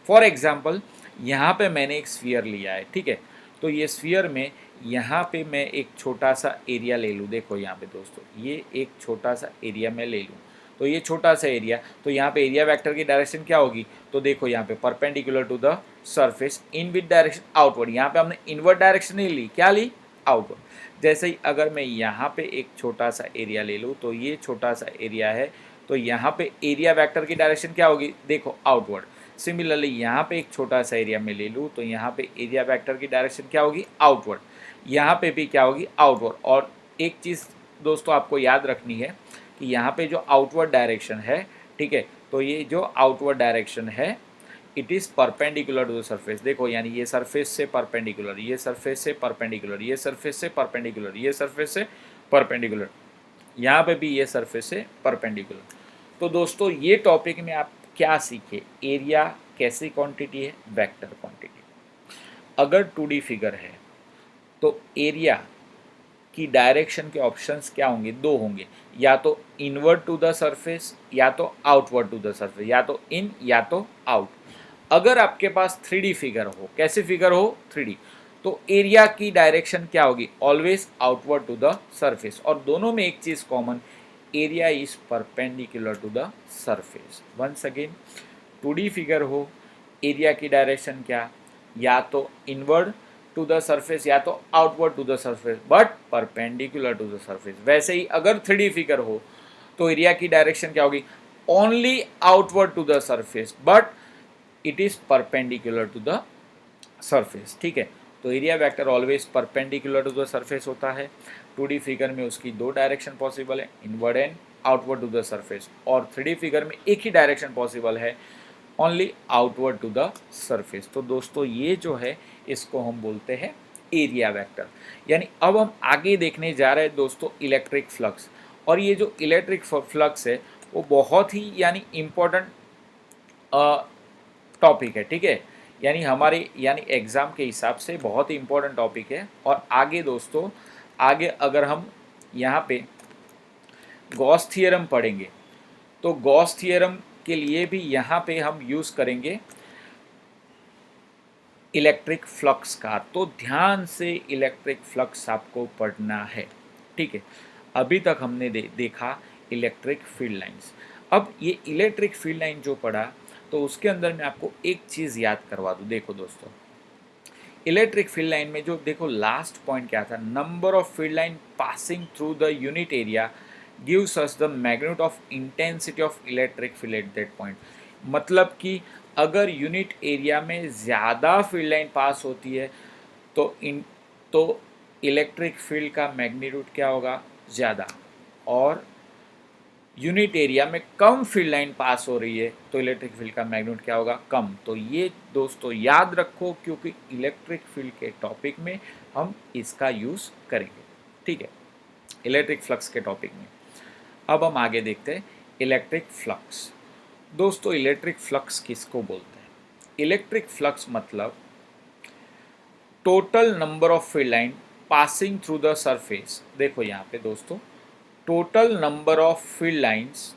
फॉर एग्जाम्पल यहाँ पे मैंने एक स्फीयर लिया है, ठीक है, तो ये स्फीयर में यहाँ पे मैं एक छोटा सा एरिया ले लूँ। देखो यहाँ पे दोस्तों, ये एक छोटा सा एरिया मैं ले लूँ, तो ये छोटा सा एरिया, तो यहाँ पे एरिया वेक्टर की डायरेक्शन क्या होगी, तो देखो यहाँ पे perpendicular to the surface in with direction outward. यहाँ पे हमने इनवर्ड डायरेक्शन नहीं ली, क्या ली, आउटवर्ड। जैसे ही अगर मैं यहाँ पे एक छोटा सा एरिया ले लूँ, तो ये छोटा सा एरिया है, तो यहाँ पे एरिया वेक्टर की डायरेक्शन क्या होगी, देखो आउटवर्ड। सिमिलरली यहाँ पे एक छोटा सा एरिया में ले लूँ, तो यहाँ पे एरिया वेक्टर की डायरेक्शन क्या होगी, आउटवर्ड। यहाँ पे भी क्या होगी, आउटवर्ड। और एक चीज़ दोस्तों आपको याद रखनी है कि यहाँ पे जो आउटवर्ड डायरेक्शन है, ठीक है, तो ये जो आउटवर्ड डायरेक्शन है it is perpendicular to the surface. देखो यानी ये सरफेस से परपेंडिकुलर, ये सरफेस से परपेंडिकुलर, ये सरफेस से परपेंडिकुलर, ये सरफेस से परपेंडिकुलर, यहाँ पे भी ये सरफेस से परपेंडिकुलर। तो दोस्तों ये टॉपिक में आप क्या सीखे, एरिया कैसी क्वांटिटी है, वेक्टर क्वांटिटी। अगर 2D फिगर है तो एरिया की डायरेक्शन के ऑप्शंस क्या होंगे, दो होंगे, या तो इनवर्ड टू द सरफेस या तो आउटवर्ड टू द सरफेस, या तो इन या तो आउट। अगर आपके पास 3D फिगर हो, कैसी फिगर हो, 3D, तो एरिया की डायरेक्शन क्या होगी, always outward to the surface. और दोनों में एक चीज common, area is perpendicular to the surface. Once again 2D figure हो, एरिया की डायरेक्शन क्या, या तो इनवर्ड टू द सरफेस या तो outward to the surface, but perpendicular to the surface. वैसे ही अगर 3D फिगर हो तो एरिया की डायरेक्शन क्या होगी, only outward to the surface, but it is perpendicular to the surface. ठीक है, तो area vector always perpendicular to the surface होता है। 2D फिगर में उसकी दो डायरेक्शन पॉसिबल है, inward and outward to the surface, और 3D फिगर में एक ही डायरेक्शन पॉसिबल है, only outward to the surface. तो दोस्तों ये जो है इसको हम बोलते हैं एरिया वेक्टर। यानी अब हम आगे देखने जा रहे हैं दोस्तों इलेक्ट्रिक फ्लक्स, और ये जो इलेक्ट्रिक फ्लक्स है वो बहुत ही यानी इम्पोर्टेंट टॉपिक है। ठीक है, यानी हमारे यानी एग्ज़ाम के हिसाब से बहुत ही इम्पोर्टेंट टॉपिक है। और आगे दोस्तों, आगे अगर हम यहाँ पे गॉस थियरम पढ़ेंगे, तो गॉस थियरम के लिए भी यहाँ पे हम यूज़ करेंगे इलेक्ट्रिक फ्लक्स का। तो ध्यान से इलेक्ट्रिक फ्लक्स आपको पढ़ना है। ठीक है, अभी तक हमने देखा इलेक्ट्रिक फील्ड लाइंस। अब ये इलेक्ट्रिक फील्ड लाइन जो पढ़ा, तो उसके अंदर मैं आपको एक चीज़ याद करवा दूँ। देखो दोस्तों, इलेक्ट्रिक फील्ड लाइन में जो देखो लास्ट पॉइंट क्या था, number of field line passing through the unit area gives us the magnitude of intensity of electric field at that point. मतलब कि अगर यूनिट एरिया में ज़्यादा फील्ड लाइन पास होती है तो इलेक्ट्रिक फील्ड का मैग्नीट्यूड क्या होगा, ज़्यादा, और यूनिट एरिया में कम फील्ड लाइन पास हो रही है तो इलेक्ट्रिक फील्ड का मैग्नीट्यूड क्या होगा, कम। तो ये दोस्तों याद रखो, क्योंकि इलेक्ट्रिक फील्ड के टॉपिक में हम इसका यूज़ करेंगे। ठीक है, इलेक्ट्रिक फ्लक्स के टॉपिक में। अब हम आगे देखते हैं इलेक्ट्रिक फ्लक्स। दोस्तों इलेक्ट्रिक फ्लक्स किसको बोलते हैं, इलेक्ट्रिक फ्लक्स मतलब total number of field line passing through the surface. देखो यहाँ पे दोस्तों, total number of field lines,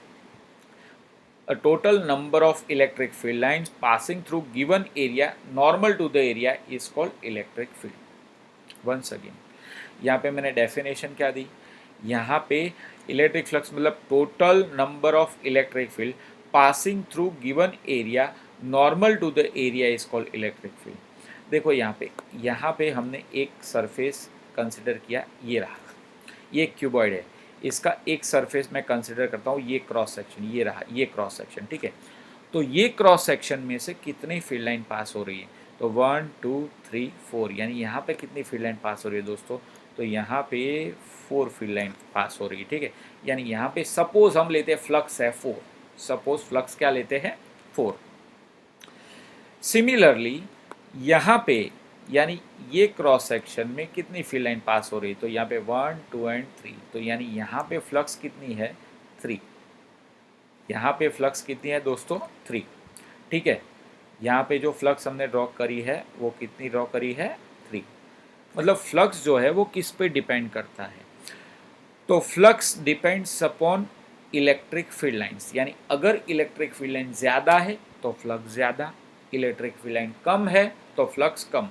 a total number of electric field lines passing through given area normal to the area is called electric field. Once again, यहाँ पे मैंने डेफिनेशन क्या दी, यहाँ पे इलेक्ट्रिक फ्लक्स मतलब total number of electric field passing through given area normal to the area is called electric field. देखो यहाँ पे हमने एक सरफेस कंसिडर किया, ये रहा, ये क्यूबॉइड है, इसका एक सरफेस मैं कंसिडर करता हूँ, ये क्रॉस सेक्शन, ये रहा ये क्रॉस सेक्शन, ठीक है। तो ये क्रॉस सेक्शन में से कितनी फील्ड लाइन पास हो रही है, तो 1 2 3 4, यानी यहाँ पे कितनी फील्ड लाइन पास हो रही है दोस्तों, तो यहाँ पे 4 फील्ड लाइन पास हो रही है, ठीक है। यानी यहाँ पे सपोज हम लेते हैं फ्लक्स है 4, सपोज फ्लक्स क्या लेते हैं 4। सिमिलरली यहाँ पे यानी ये क्रॉस सेक्शन में कितनी फील्ड लाइन पास हो रही है, तो यहाँ पे 1 2 एंड 3, तो यानी यहाँ पे फ्लक्स कितनी है 3, यहाँ पे फ्लक्स कितनी है दोस्तों 3, ठीक है। यहाँ पे जो फ्लक्स हमने ड्रॉ करी है वो कितनी ड्रॉ करी है 3, मतलब फ्लक्स जो है वो किस पे डिपेंड करता है, तो flux depends upon electric field lines, यानी अगर इलेक्ट्रिक फील्ड लाइन ज़्यादा है तो फ्लक्स ज़्यादा, इलेक्ट्रिक फील्ड लाइन कम है तो फ्लक्स कम।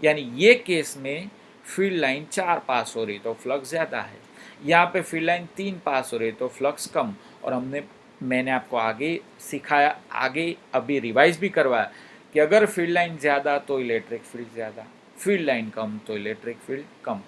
यानी ये केस में फील्ड लाइन 4 पास हो रही तो फ्लक्स ज़्यादा है, यहाँ पे फील्ड लाइन 3 पास हो रही तो फ्लक्स कम। और मैंने आपको आगे सिखाया, आगे अभी रिवाइज भी करवाया कि अगर फील्ड लाइन ज़्यादा तो इलेक्ट्रिक फील्ड ज़्यादा, फील्ड लाइन कम तो इलेक्ट्रिक फील्ड कम।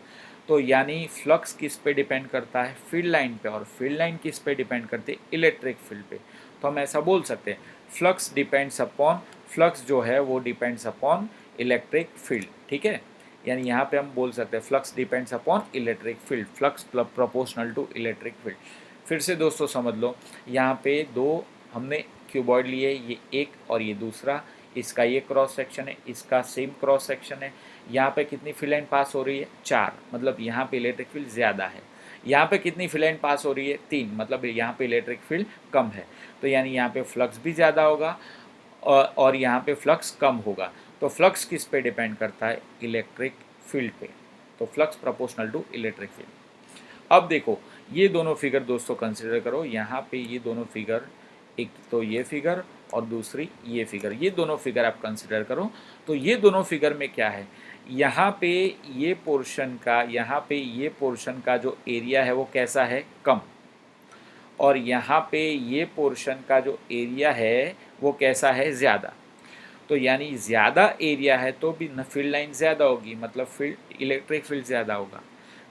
तो यानी फ्लक्स किस पे डिपेंड करता है, फील्ड लाइन पे, और फील्ड लाइन किस पे डिपेंड करती है, इलेक्ट्रिक फील्ड पे। तो हम ऐसा बोल सकते हैं फ्लक्स डिपेंड्स अपॉन, फ्लक्स जो है वो डिपेंड्स अपॉन इलेक्ट्रिक फील्ड, ठीक है। यानी यहाँ पे हम बोल सकते हैं flux depends upon electric field, flux proportional to electric field. फिर से दोस्तों समझ लो, यहाँ पे दो हमने क्यूबॉइड लिए, ये एक और ये दूसरा, इसका ये क्रॉस सेक्शन है, इसका सेम क्रॉस सेक्शन है। यहाँ पे कितनी फील्ड लाइन पास हो रही है 4, मतलब यहाँ पे इलेक्ट्रिक फील्ड ज़्यादा है। यहाँ पे कितनी फील्ड लाइन पास हो रही है 3, मतलब यहाँ पे इलेक्ट्रिक फील्ड कम है। तो यानी यहाँ पे फ्लक्स भी ज़्यादा होगा और यहाँ पे फ्लक्स कम होगा। तो फ्लक्स किस पे डिपेंड करता है, इलेक्ट्रिक फील्ड पे। तो flux proportional to electric field. अब देखो ये दोनों फिगर दोस्तों कंसिडर करो, यहाँ पे ये दोनों फिगर, एक तो ये फिगर और दूसरी ये फिगर, ये दोनों फिगर आप कंसिडर करो। तो ये दोनों फिगर में क्या है, यहाँ पे ये पोर्शन का, यहाँ पे ये पोर्शन का जो एरिया है वो कैसा है, कम, और यहाँ पे ये पोर्शन का जो एरिया है वो कैसा है, ज़्यादा। तो यानी ज़्यादा एरिया है तो भी फील्ड लाइन ज़्यादा होगी, मतलब फील्ड इलेक्ट्रिक फील्ड ज़्यादा होगा।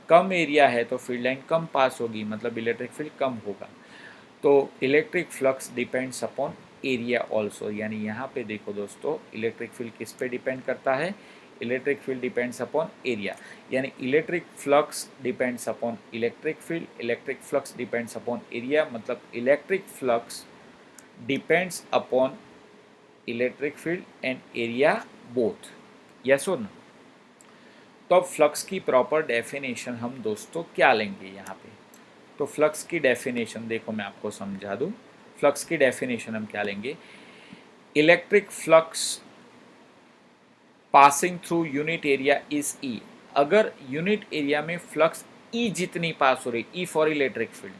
कम एरिया है तो फील्ड लाइन कम पास होगी, मतलब इलेक्ट्रिक फील्ड कम होगा। तो electric flux depends upon area also. यानी यहाँ पे देखो दोस्तों, इलेक्ट्रिक फील्ड किस पे डिपेंड करता है, electric field depends upon area. यानी electric flux depends upon electric field, electric flux depends upon area, मतलब electric flux depends upon electric field and area both, yes और नो। तो अब फ्लक्स की प्रॉपर डेफिनेशन हम दोस्तों क्या लेंगे यहाँ पे, तो फ्लक्स की डेफिनेशन देखो मैं आपको समझा दूँ। फ्लक्स की डेफिनेशन हम क्या लेंगे, electric flux passing through unit area is E. अगर यूनिट एरिया में फ्लक्स ई जितनी पास हो रही, ई फॉर इलेक्ट्रिक फील्ड,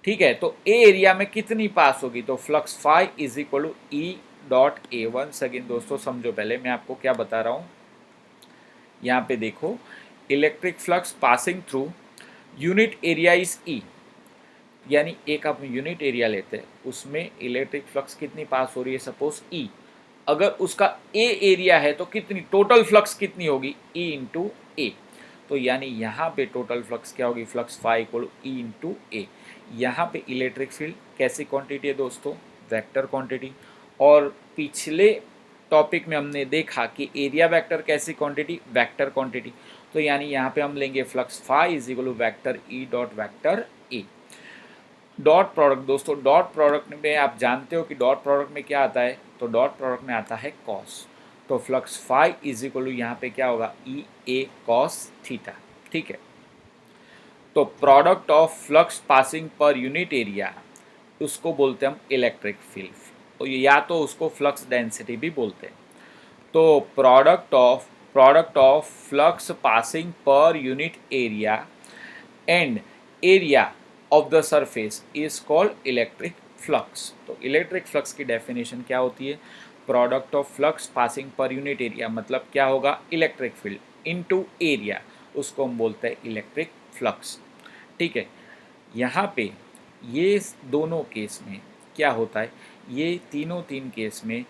ठीक है, तो ए एरिया में कितनी पास होगी, तो flux phi is equal to E dot A. One second दोस्तों समझो, पहले मैं आपको क्या बता रहा हूँ। यहाँ पे देखो, electric flux passing through unit area is E, यानी एक आप यूनिट एरिया लेते हैं, उसमें इलेक्ट्रिक फ्लक्स कितनी पास हो रही है, सपोज ई। अगर उसका ए एरिया है तो कितनी टोटल फ्लक्स कितनी होगी, ई इंटू ए। तो यानी यहाँ पे टोटल फ्लक्स क्या होगी, flux phi equal to E into A. यहाँ पे इलेक्ट्रिक फील्ड कैसी क्वांटिटी है दोस्तों, वेक्टर क्वांटिटी। और पिछले टॉपिक में हमने देखा कि एरिया वेक्टर कैसी क्वांटिटी, वेक्टर क्वांटिटी। तो यानी यहाँ पे हम लेंगे flux phi is equal to vector E dot vector A. Dot product दोस्तों, डॉट प्रोडक्ट में आप जानते हो कि डॉट प्रोडक्ट में क्या आता है, तो डॉट प्रोडक्ट में आता है कॉस। तो flux phi is equal to यहाँ पे क्या होगा, ई ए कॉस थीटा, ठीक है। तो product of flux passing per unit area, उसको बोलते हैं हम इलेक्ट्रिक फील्ड, और या तो उसको फ्लक्स डेंसिटी भी बोलते हैं। तो product of flux passing per unit area and area of the surface is called electric flux. तो इलेक्ट्रिक फ्लक्स की डेफिनेशन क्या होती है? Product of flux passing per unit area, मतलब क्या होगा? इलेक्ट्रिक फील्ड इनटू एरिया, उसको हम बोलते हैं इलेक्ट्रिक फ्लक्स। ठीक है, यहाँ पे ये दोनों केस में क्या होता है, ये तीन केस में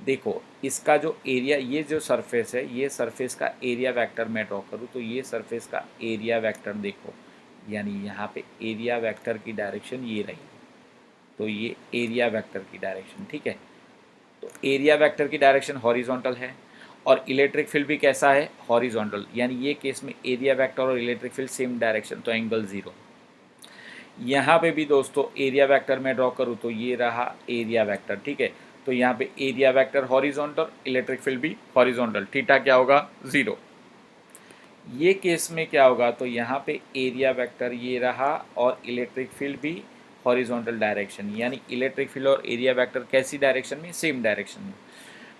देखो, इसका जो एरिया, ये जो सरफेस है, ये सरफेस का एरिया वेक्टर मैं ड्रॉ करूँ तो ये सरफेस का एरिया वेक्टर देखो, यानी यहाँ पे एरिया वेक्टर की डायरेक्शन ये रही, तो ये एरिया वेक्टर की डायरेक्शन। ठीक है, तो एरिया वेक्टर की डायरेक्शन हॉरिजॉन्टल है और इलेक्ट्रिक फील्ड भी कैसा है? हॉरिजॉन्टल, यानी ये केस में एरिया वेक्टर और इलेक्ट्रिक फील्ड सेम डायरेक्शन, तो एंगल 0। यहाँ पे भी दोस्तों एरिया वेक्टर में ड्रॉ करूँ तो ये रहा एरिया वेक्टर। ठीक है, तो यहाँ पे area vector horizontal, electric field भी हॉरिजॉन्टल, थीटा क्या होगा? 0। ये केस में क्या होगा? तो यहाँ पे एरिया वेक्टर ये रहा और इलेक्ट्रिक फील्ड भी हॉरिजॉन्टल डायरेक्शन, यानी इलेक्ट्रिक फील्ड और एरिया वेक्टर कैसी डायरेक्शन में? सेम डायरेक्शन में।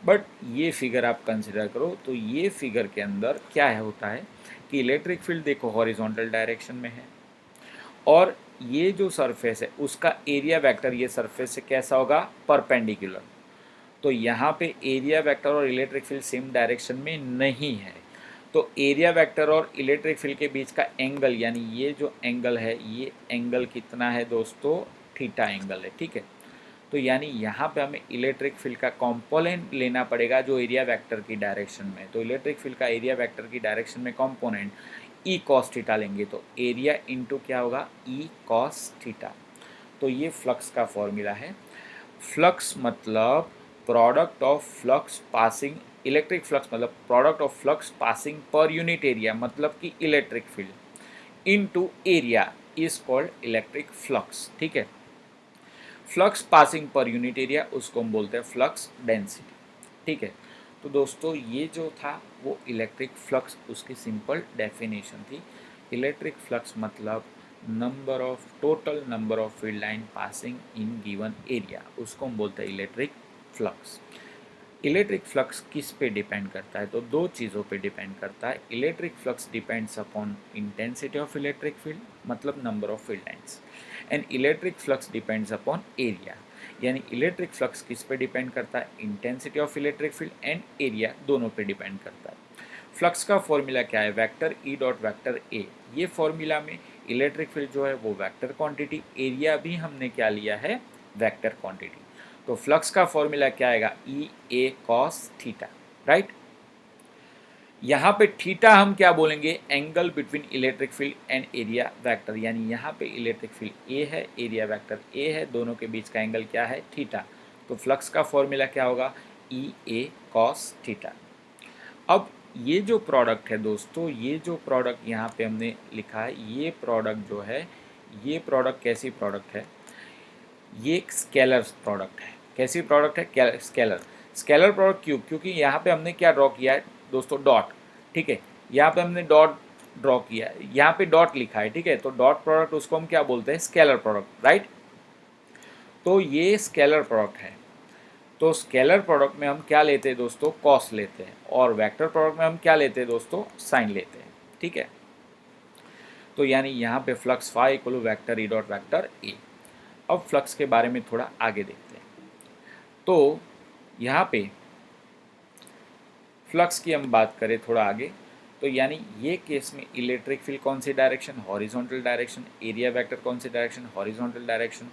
बट ये फिगर आप कंसिडर करो, तो ये फिगर के अंदर क्या है होता है कि इलेक्ट्रिक फील्ड देखो हॉरिजॉन्टल डायरेक्शन में है और ये जो सरफेस है उसका एरिया वेक्टर ये सरफेस से कैसा होगा? परपेंडिकुलर। तो यहाँ पे एरिया वेक्टर और इलेक्ट्रिक फील्ड सेम डायरेक्शन में नहीं है, तो एरिया वेक्टर और इलेक्ट्रिक फील्ड के बीच का एंगल, यानी ये जो एंगल है, ये एंगल कितना है दोस्तों? थीटा एंगल है। ठीक है, तो यानी यहाँ पे हमें इलेक्ट्रिक फील्ड का कॉम्पोनेंट लेना पड़ेगा जो एरिया वेक्टर की डायरेक्शन में। तो इलेक्ट्रिक फील्ड का एरिया वेक्टर की डायरेक्शन में कॉम्पोनेंट ई कॉस थीटा लेंगे, तो एरिया इंटू क्या होगा? E cos theta. तो ये फ्लक्स का फॉर्मूला है। फ्लक्स मतलब product of flux passing, electric flux मतलब product of flux passing per unit area, मतलब कि electric field into area is called electric flux. ठीक है, flux passing per unit area उसको हम बोलते हैं फ्लक्स डेंसिटी। ठीक है, तो दोस्तों ये जो था वो इलेक्ट्रिक फ्लक्स, उसकी सिंपल डेफिनेशन थी। इलेक्ट्रिक फ्लक्स मतलब total number of field line passing in given area, उसको हम बोलते हैं इलेक्ट्रिक फ्लक्स। इलेक्ट्रिक फ्लक्स किस पे डिपेंड करता है? तो दो चीज़ों पे डिपेंड करता है। Electric flux depends upon intensity of electric field, मतलब number of field lines, and electric flux depends upon area, यानी इलेक्ट्रिक फ्लक्स किस पे डिपेंड करता है? Intensity of electric field and area, दोनों पे डिपेंड करता है। फ्लक्स का फॉर्मूला क्या है? वेक्टर ई डॉट वेक्टर ए। ये फॉर्मूला में इलेक्ट्रिक फील्ड जो है वो वेक्टर क्वांटिटी, एरिया भी हमने क्या लिया है? Vector quantity. तो फ्लक्स का फॉर्मूला क्या आएगा? ई ए कॉस थीटा, राइट। यहाँ पे थीटा हम क्या बोलेंगे? Angle between electric field and area vector, यानी यहाँ पे इलेक्ट्रिक फील्ड ए है, एरिया वेक्टर ए है, दोनों के बीच का एंगल क्या है? थीटा। तो फ्लक्स का फॉर्मूला क्या होगा? ई ए कॉस थीटा। अब ये जो प्रोडक्ट है दोस्तों, ये जो प्रोडक्ट यहाँ पे हमने लिखा है, ये प्रोडक्ट जो है, ये प्रोडक्ट कैसी प्रोडक्ट है? ये एक स्केलर प्रोडक्ट है। कैसी प्रोडक्ट है? स्केलर। स्केलर प्रोडक्ट क्यों? क्योंकि यहाँ पे हमने क्या ड्रॉ किया है दोस्तों? डॉट। ठीक है, यहाँ पे हमने डॉट ड्रॉ किया है, यहाँ पे डॉट लिखा है। ठीक है, तो डॉट प्रोडक्ट उसको हम क्या बोलते हैं? Scalar product, right. तो ये स्केलर प्रोडक्ट है। तो स्केलर प्रोडक्ट में हम क्या लेते हैं दोस्तों? कॉस लेते हैं, और वेक्टर प्रोडक्ट में हम क्या लेते हैं दोस्तों? साइन लेते हैं। ठीक है, तो यानी यहाँ पे flux phi equal vector E dot vector A. अब फ्लक्स के बारे में थोड़ा आगे देखते हैं। तो यहाँ पे फ्लक्स की हम बात करें थोड़ा आगे, तो यानी ये केस में इलेक्ट्रिक फील्ड कौन सी direction? Horizontal direction. Area vector कौन सी डायरेक्शन? Horizontal direction.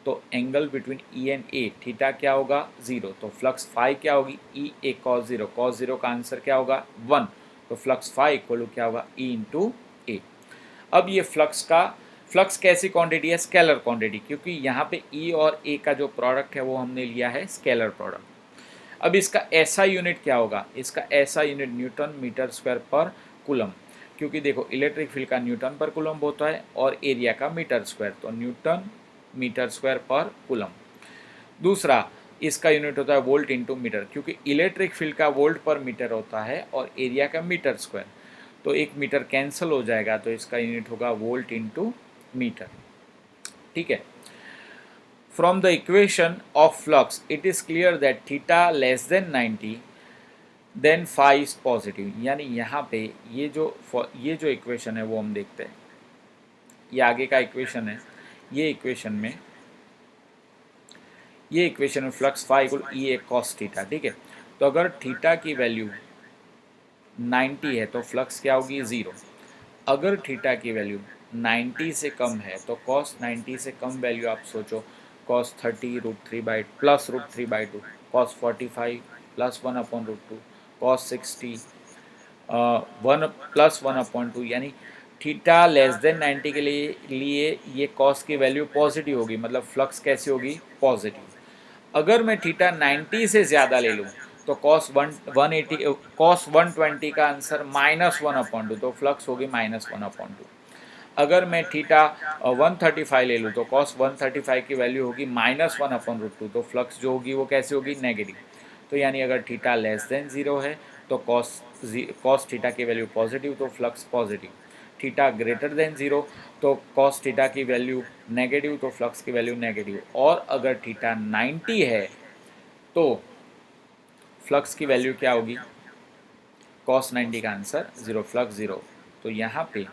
तो angle between E and A, theta क्या होगा? 0। तो फ्लक्स फाई क्या होगी? ई ए कॉस 0। कॉस 0 का आंसर क्या होगा? 1। तो फ्लक्स फाई इक्वल क्या होगा? ई इंटू ए। अब ये फ्लक्स कैसी क्वांटिटी है? स्केलर क्वांटिटी, क्योंकि यहाँ पे ई और ए का जो प्रोडक्ट है वो हमने लिया है स्केलर प्रोडक्ट। अब इसका ऐसा यूनिट क्या होगा? इसका ऐसा unit Newton metre square per coulomb, क्योंकि देखो इलेक्ट्रिक फील्ड का न्यूटन पर कूलम होता है और एरिया का मीटर स्क्वायर, तो Newton metre square per coulomb. दूसरा, इसका यूनिट होता है वोल्ट इंटू मीटर, क्योंकि इलेक्ट्रिक फील्ड का वोल्ट पर मीटर होता है और एरिया का मीटर स्क्वायर, तो एक मीटर कैंसिल हो जाएगा, तो इसका यूनिट होगा वोल्ट इंटू मीटर। ठीक है, from the equation of flux it is clear that theta less than 90 then phi is positive. यानी यहाँ पे ये जो इक्वेशन है वो हम देखते हैं, ये आगे का इक्वेशन है। ये इक्वेशन में flux phi equal E A cos theta, ठीक है। तो अगर थीटा की वैल्यू 90 है तो फ्लक्स क्या होगी, ज़ीरो। अगर थीटा की वैल्यू 90 से कम है तो कॉस 90 से कम वैल्यू आप सोचो, cos 30 √3/, plus √3/2, cos 45 plus 1/√2, cos 60 1 plus 1/2। यानी थीटा लेस देन 90 के लिए ये कॉस की वैल्यू पॉजिटिव होगी, मतलब फ्लक्स कैसी होगी, पॉजिटिव। अगर मैं थीटा 90 से ज़्यादा ले लूँ तो कॉस 120 का आंसर -1/2, तो फ्लक्स होगी -1/2। अगर मैं थीटा 135 ले लूँ तो कॉस 135 की वैल्यू होगी -1/√2, तो फ्लक्स जो होगी वो कैसे होगी, नेगेटिव। तो यानी अगर थीटा लेस देन 0 है तो कॉस थीटा की वैल्यू पॉजिटिव, तो flux positive. Theta greater then 0 तो कॉस थीटा की वैल्यू नेगेटिव, तो फ्लक्स की वैल्यू नेगेटिव। और अगर थीटा 90 है तो फ्लक्स की वैल्यू क्या होगी, कॉस 90 का आंसर 0, फ्लक्स 0। तो यहाँ पे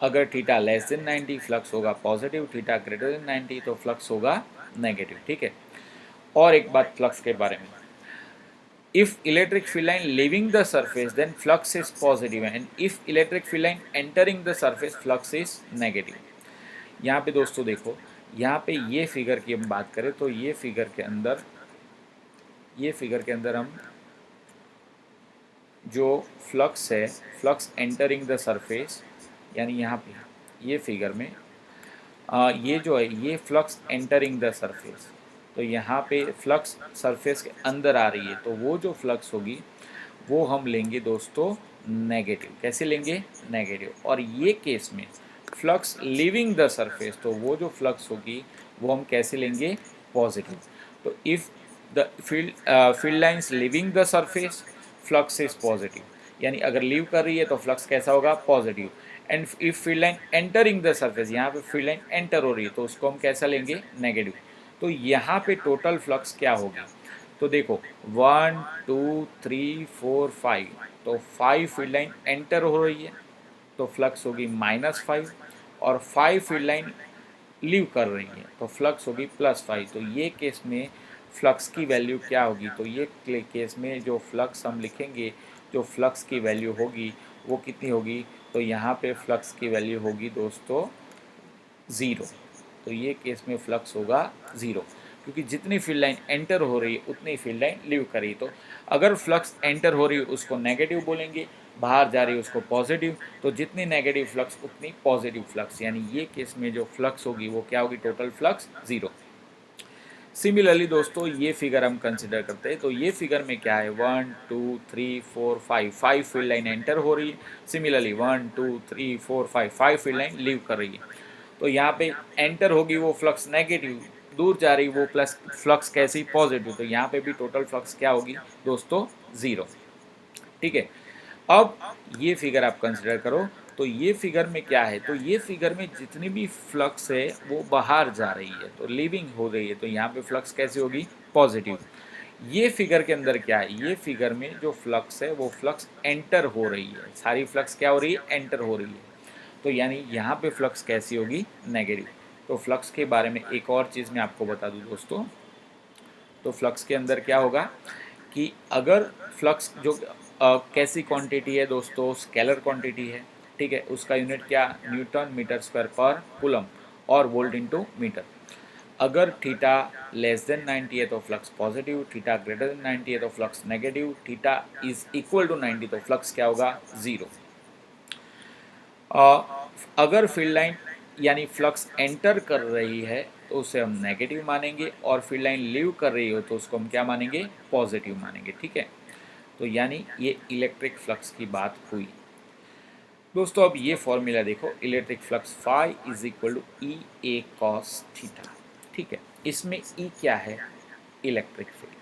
अगर थीटा लेस देन 90 फ्लक्स होगा पॉजिटिव, थीटा ग्रेटर देन 90 तो फ्लक्स होगा नेगेटिव, ठीक है। और एक बात फ्लक्स के बारे में, if electric field line leaving the surface then flux is positive and if electric field line entering the surface flux is negative। यहाँ पे दोस्तों देखो, यहाँ पे ये फिगर की हम बात करें तो ये फिगर के अंदर हम जो फ्लक्स है, फ्लक्स एंटरिंग द सरफेस, यानी यहाँ पे ये फिगर में ये जो है ये फ्लक्स एंटरिंग द सरफेस, तो यहाँ पे फ्लक्स सरफेस के अंदर आ रही है, तो वो जो फ्लक्स होगी वो हम लेंगे दोस्तों नेगेटिव। कैसे लेंगे, नेगेटिव। और ये केस में फ्लक्स लीविंग द सरफेस, तो वो जो फ्लक्स होगी वो हम कैसे लेंगे, पॉजिटिव। तो if the field lines leaving the surface flux is positive, यानी अगर लीव कर रही है तो फ्लक्स कैसा होगा, positive. And if field line entering the surface, यहाँ पे फील्ड लाइन एंटर हो रही है तो उसको हम कैसा लेंगे, नेगेटिव। तो यहाँ पे टोटल फ्लक्स क्या होगी, तो देखो 1 2 3 4 5, तो 5 फील्ड लाइन एंटर हो रही है तो फ्लक्स होगी -5, और 5 फील्ड लाइन लीव कर रही है तो फ्लक्स होगी +5। तो ये केस में फ्लक्स की वैल्यू क्या होगी, तो ये केस में जो फ्लक्स हम लिखेंगे, जो फ्लक्स की वैल्यू होगी वो कितनी होगी, तो यहाँ पे फ्लक्स की वैल्यू होगी दोस्तों 0। तो ये केस में फ्लक्स होगा 0, क्योंकि जितनी फील्ड लाइन एंटर हो रही है उतनी फील्ड लाइन लीव कर रही है। तो अगर फ्लक्स एंटर हो रही है उसको नेगेटिव बोलेंगे, बाहर जा रही है उसको पॉजिटिव, तो जितनी नेगेटिव फ्लक्स उतनी पॉजिटिव फ्लक्स, यानी ये केस में जो फ्लक्स होगी वो क्या होगी, टोटल फ्लक्स 0। सिमिलरली दोस्तों ये फिगर हम कंसिडर करते हैं, तो ये फिगर में क्या है, 1 2 3 4 5, 5 फील्ड लाइन एंटर हो रही है। सिमिलरली 1 2 3 4 5, 5 फील्ड लाइन लीव कर रही है। तो यहाँ पे एंटर होगी वो फ्लक्स नेगेटिव, दूर जा रही वो प्लस फ्लक्स कैसी, पॉजिटिव। तो यहाँ पे भी टोटल फ्लक्स क्या होगी दोस्तों, 0, ठीक है। अब ये फिगर आप कंसिडर करो, तो ये फिगर में क्या है, तो ये फिगर में जितनी भी फ्लक्स है वो बाहर जा रही है, तो लीविंग हो रही है, तो यहाँ पे फ्लक्स कैसी होगी, पॉजिटिव। ये फिगर के अंदर क्या है, ये फिगर में जो फ्लक्स है वो फ्लक्स एंटर हो रही है, सारी फ्लक्स क्या हो रही है, एंटर हो रही है। तो यानी यहाँ पे फ्लक्स कैसी होगी, नेगेटिव। तो फ्लक्स के बारे में एक और चीज़ मैं आपको बता दूँ दोस्तों, तो फ्लक्स के अंदर क्या होगा कि अगर फ्लक्स जो कैसी क्वांटिटी है दोस्तों, स्केलर क्वांटिटी है, ठीक है। उसका यूनिट क्या, newton metre square per coulomb और वोल्ट इनटू मीटर। अगर थीटा लेस देन 90 है तो flux positive, theta greater than 90 है तो flux negative, theta is equal to 90 तो फ्लक्स क्या होगा, 0। अगर फील्ड लाइन यानी फ्लक्स एंटर कर रही है तो उसे हम नेगेटिव मानेंगे, और फील्ड लाइन लीव कर रही हो तो उसको हम क्या मानेंगे, पॉजिटिव मानेंगे, ठीक है। तो यानी ये इलेक्ट्रिक फ्लक्स की बात हुई दोस्तों। अब ये फॉर्मूला देखो, electric flux phi is equal to E A cos theta, ठीक है। इसमें ई क्या है, इलेक्ट्रिक फील्ड,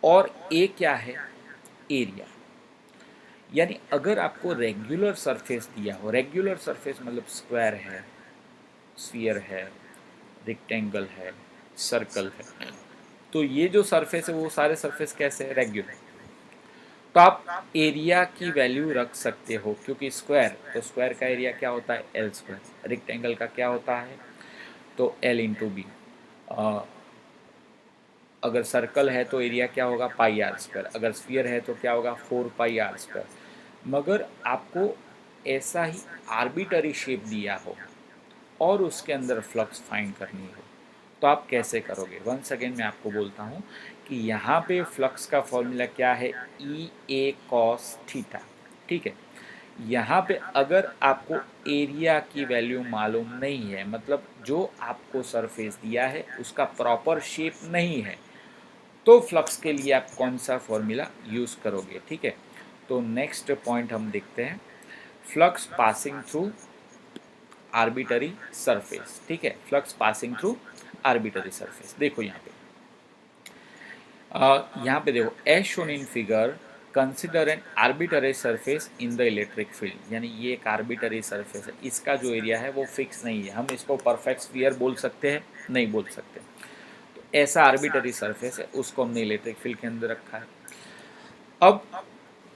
और ए क्या है, एरिया। यानी अगर आपको रेगुलर सरफेस दिया हो, रेगुलर सरफेस मतलब स्क्वायर है, स्फीयर है, रेक्टेंगल है, सर्कल है, तो ये जो सरफेस है वो सारे सरफेस कैसे है, रेगुलर। तो आप एरिया की वैल्यू रख सकते हो, क्योंकि स्क्वायर, तो स्क्वायर का एरिया क्या होता है, एल स्क्वायर। रेक्टेंगल का क्या होता है, तो एल इंटू बी। अगर सर्कल है तो एरिया क्या होगा, पाई आर स्क्वायर। अगर स्फीयर है तो क्या होगा, 4 पाई आर स्क्वायर। मगर आपको ऐसा ही आर्बिटरी शेप दिया हो और उसके अंदर फ्लक्स फाइंड करनी हो, तो आप कैसे करोगे। वंस अगेन मैं आपको बोलता हूँ कि यहाँ पे फ्लक्स का फॉर्मूला क्या है, ई ए कॉस थीटा। ठीक है, यहाँ पे अगर आपको एरिया की वैल्यू मालूम नहीं है, मतलब जो आपको सरफेस दिया है उसका प्रॉपर शेप नहीं है, तो फ्लक्स के लिए आप कौन सा फॉर्मूला यूज़ करोगे। ठीक है, तो नेक्स्ट पॉइंट हम देखते हैं, flux passing through arbitrary surface. ठीक है, flux passing through arbitrary surface. देखो यहाँ पे देखो, as shown in figure consider an arbitrary surface in the electric field. यानी ये एक आर्बिटरी सरफेस है, इसका जो एरिया है वो फिक्स नहीं है। हम इसको परफेक्ट स्फीयर बोल सकते हैं, नहीं बोल सकते। तो ऐसा आर्बिटरी सरफेस है, उसको हमने इलेक्ट्रिक फील्ड के अंदर रखा है। अब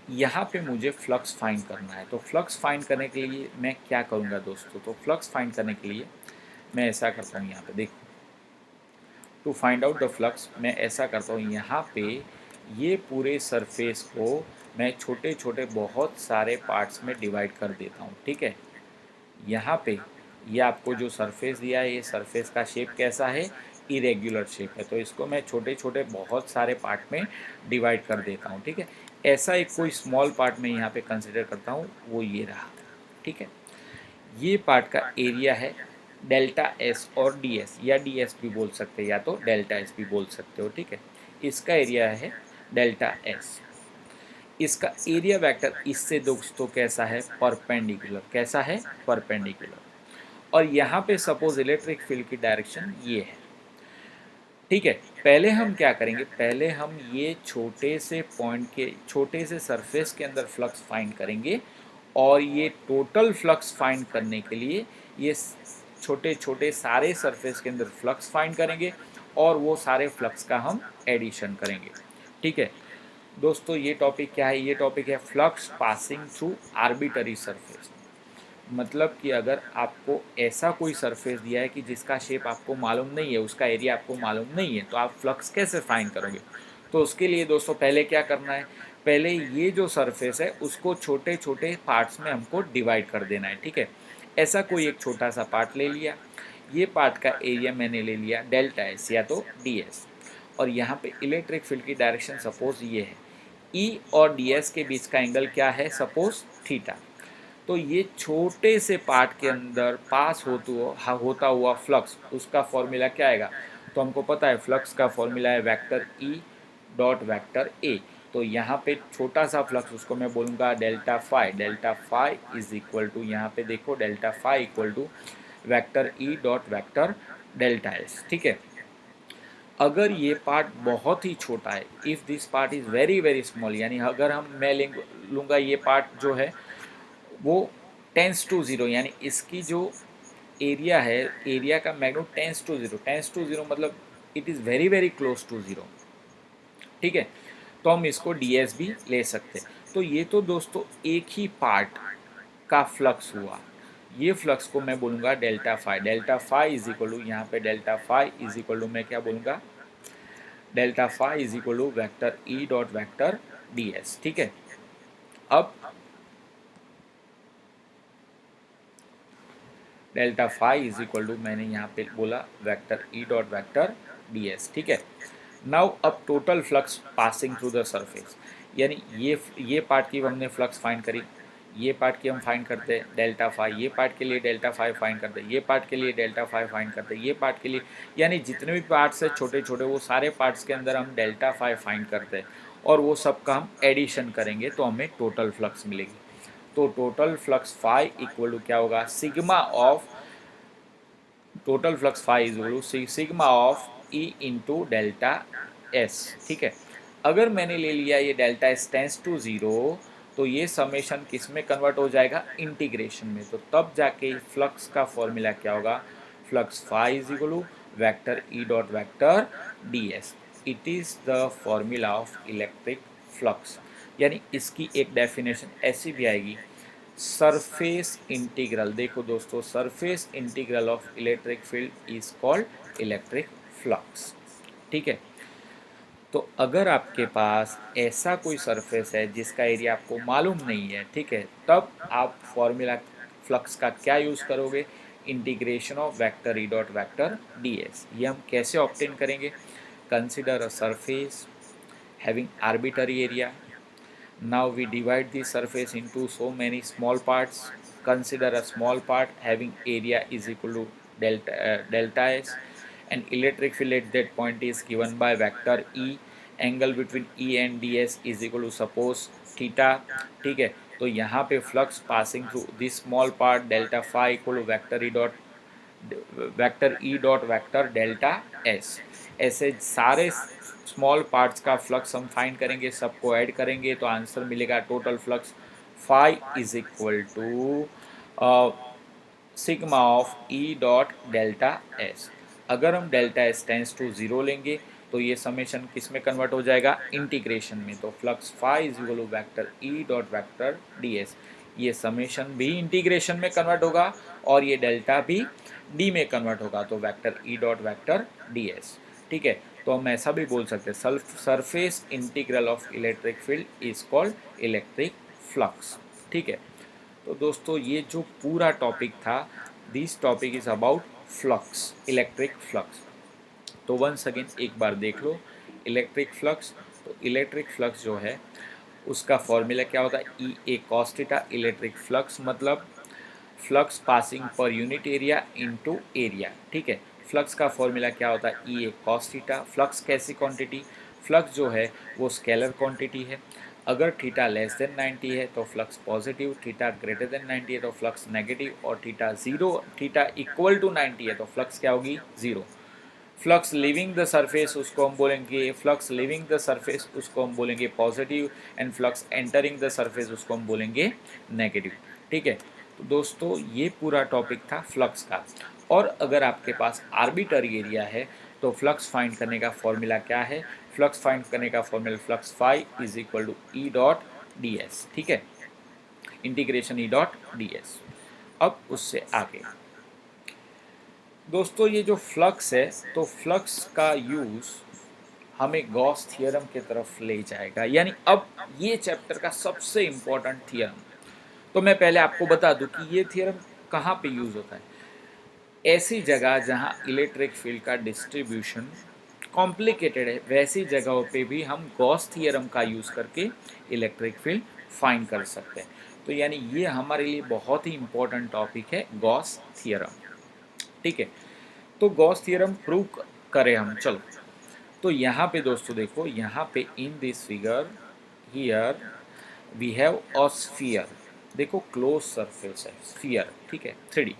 यहाँ पे मुझे फ्लक्स फाइंड करना है, तो फ्लक्स फाइंड करने के लिए मैं क्या करूँगा दोस्तों, तो फ्लक्स फाइंड करने के लिए मैं ऐसा करता हूँ, यहाँ पे देखो, to find out the flux मैं ऐसा करता हूँ, यहाँ पे ये पूरे सरफेस को मैं छोटे छोटे बहुत सारे पार्ट्स में डिवाइड कर देता हूँ। ठीक है, यहाँ पे ये आपको जो सरफेस दिया है, ये सरफेस का शेप कैसा है, इरेग्युलर शेप है, तो इसको मैं छोटे छोटे बहुत सारे पार्ट में डिवाइड कर देता हूँ। ठीक है, ऐसा एक कोई स्मॉल पार्ट में यहाँ पे कंसिडर करता हूँ, वो ये रहा। ठीक है, ये पार्ट का एरिया है डेल्टा एस और डी एस, या डी एस भी बोल सकते हैं या तो डेल्टा एस भी बोल सकते हो। ठीक है, इसका एरिया है डेल्टा एस। इसका एरिया वेक्टर इससे दोस्तों कैसा है, परपेंडिकुलर। कैसा है, परपेंडिकुलर। और यहाँ पे सपोज इलेक्ट्रिक फील्ड की डायरेक्शन ये है। ठीक है, पहले हम क्या करेंगे, पहले हम ये छोटे से पॉइंट के, छोटे से सरफेस के अंदर फ्लक्स फाइंड करेंगे, और ये टोटल फ्लक्स फाइंड करने के लिए ये छोटे छोटे सारे सरफेस के अंदर फ्लक्स फाइंड करेंगे, और वो सारे फ्लक्स का हम एडिशन करेंगे। ठीक है दोस्तों, ये टॉपिक क्या है, ये टॉपिक है flux passing through arbitrary surface. मतलब कि अगर आपको ऐसा कोई सरफेस दिया है कि जिसका शेप आपको मालूम नहीं है, उसका एरिया आपको मालूम नहीं है, तो आप फ्लक्स कैसे फाइंड करोगे। तो उसके लिए दोस्तों पहले क्या करना है, पहले ये जो सरफेस है उसको छोटे छोटे पार्ट्स में हमको डिवाइड कर देना है। ठीक है, ऐसा कोई एक छोटा सा पार्ट ले लिया, ये पार्ट का एरिया मैंने ले लिया डेल्टा एस या तो डी एस, और यहाँ पे इलेक्ट्रिक फील्ड की डायरेक्शन सपोज ये है, ई और डी एस के बीच का एंगल क्या है, सपोज थीटा। तो ये छोटे से पार्ट के अंदर पास होता हुआ फ्लक्स, उसका फॉर्मूला क्या आएगा, तो हमको पता है फ्लक्स का फॉर्मूला है vector E dot vector A. तो यहाँ पे छोटा सा फ्लक्स, उसको मैं बोलूँगा delta phi. Delta phi is equal to, यहाँ पे देखो delta phi equal to vector E dot vector delta S. ठीक है, अगर ये पार्ट बहुत ही छोटा है, if this part is very very small, यानी अगर मैं लूँगा ये पार्ट जो है वो टेंस टू ज़ीरो, यानी इसकी जो एरिया है, एरिया का magnitude tends to zero. Tends to zero मतलब it is very very close to zero. ठीक है, तो हम इसको डी एस भी ले सकते हैं। तो ये तो दोस्तों एक ही पार्ट का फ्लक्स हुआ, ये फ्लक्स को मैं बोलूँगा delta phi. Delta phi is equal to, यहाँ पे delta phi is equal to मैं क्या बोलूँगा, delta phi is equal to vector E dot vector D S. ठीक है, अब delta phi is equal to मैंने यहाँ पे बोला vector E dot vector D S. ठीक है, नाउ अब total flux passing through the surface, यानी ये पार्ट की हमने फ्लक्स फाइंड करी, ये पार्ट की हम फाइंड करते हैं डेल्टा फाई, ये पार्ट के लिए डेल्टा फाई फाइंड करते हैं, ये पार्ट के लिए डेल्टा फाई फाइंड करते हैं, ये पार्ट के लिए, यानी जितने भी पार्ट्स है छोटे छोटे, वो सारे पार्ट्स के अंदर हम डेल्टा फाई फाइंड करते हैं, और वो सब का हम एडिशन करेंगे तो हमें टोटल फ्लक्स मिलेगी। तो total flux phi equal to क्या होगा, sigma of, total flux phi is equal to sigma of E into delta S. ठीक है, अगर मैंने ले लिया ये delta S tends to zero, तो ये समेशन किस में कन्वर्ट हो जाएगा, इंटीग्रेशन में। तो तब जाके फ्लक्स का फॉर्मूला क्या होगा, flux phi is equal to vector E dot vector D S. It is the formula of electric flux, यानी इसकी एक डेफिनेशन ऐसी भी आएगी, सरफेस इंटीग्रल। देखो दोस्तों, surface integral of electric field is called electric flux. ठीक है, तो अगर आपके पास ऐसा कोई सरफेस है जिसका एरिया आपको मालूम नहीं है, ठीक है, तब आप फॉर्मूला फ्लक्स का क्या यूज़ करोगे, integration of vector E dot vector D S. ये हम कैसे ऑब्टेन करेंगे, consider a surface having arbitrary area. Now we divide the surface into so many small parts. Consider a small part having area is equal to delta s, and electric field at that point is given by vector E. Angle between E and ds is equal to suppose theta. ठीक है, तो यहाँ पे flux passing through this small part delta phi equal to vector E dot vector delta S. ऐसे सारे स्मॉल पार्ट्स का फ्लक्स हम फाइंड करेंगे, सबको ऐड करेंगे तो आंसर मिलेगा total flux phi is equal to sigma of E dot delta S. अगर हम delta S tends to zero लेंगे तो ये समेशन किस में कन्वर्ट हो जाएगा, इंटीग्रेशन में। तो flux phi is equal to vector E dot vector D S. ये समेशन भी इंटीग्रेशन में कन्वर्ट होगा और ये डेल्टा भी डी में कन्वर्ट होगा, तो vector E dot vector D S. ठीक है, तो हम ऐसा भी बोल सकते हैं surface integral of electric field is called electric flux. ठीक है, तो दोस्तों ये जो पूरा टॉपिक था, this topic is about flux, electric flux. तो वंस अगेन एक बार देख लो इलेक्ट्रिक फ्लक्स। तो इलेक्ट्रिक फ्लक्स जो है उसका फॉर्मूला क्या होता है, ई A cos theta. Electric flux मतलब flux passing per unit area into area. ठीक है, फ्लक्स का फॉर्मूला क्या होता है, ई ए कॉस थीटा। फ्लक्स कैसी क्वांटिटी, फ्लक्स जो है वो स्केलर क्वांटिटी है। अगर थीटा लेस देन 90 है तो flux positive, theta greater than 90 है तो फ्लक्स नेगेटिव, और थीटा इक्वल टू 90 है तो फ्लक्स क्या होगी, zero. Flux living the surface उसको हम बोलेंगे, फ्लक्स लिविंग द सरफेस उसको हम बोलेंगे positive, and flux entering the surface उसको हम बोलेंगे नेगेटिव। ठीक है, तो दोस्तों ये पूरा टॉपिक था फ्लक्स का। और अगर आपके पास आर्बिटरी एरिया है तो फ्लक्स फाइंड करने का फॉर्मूला क्या है, फ्लक्स फाइंड करने का formula flux phi is equal to E dot D S. ठीक है, integration E dot D S. अब उससे आगे दोस्तों ये जो फ्लक्स है, तो फ्लक्स का यूज़ हमें गॉस थियरम की तरफ ले जाएगा, यानी अब ये चैप्टर का सबसे इम्पोर्टेंट थियरम। तो मैं पहले आपको बता दूं कि ये थियरम कहाँ पे यूज़ होता है, ऐसी जगह जहाँ इलेक्ट्रिक फील्ड का डिस्ट्रीब्यूशन कॉम्प्लिकेटेड है, वैसी जगहों पे भी हम गॉस थियरम का यूज़ करके इलेक्ट्रिक फील्ड फाइंड कर सकते हैं। तो यानी ये हमारे लिए बहुत ही इम्पोर्टेंट टॉपिक है गॉस थियरम। ठीक है, तो गॉस थियरम प्रूव करें हम, चलो। तो यहाँ पे दोस्तों देखो, यहाँ पे in this figure here we have a sphere. देखो क्लोज सरफेस है स्फीयर, ठीक है, 3D।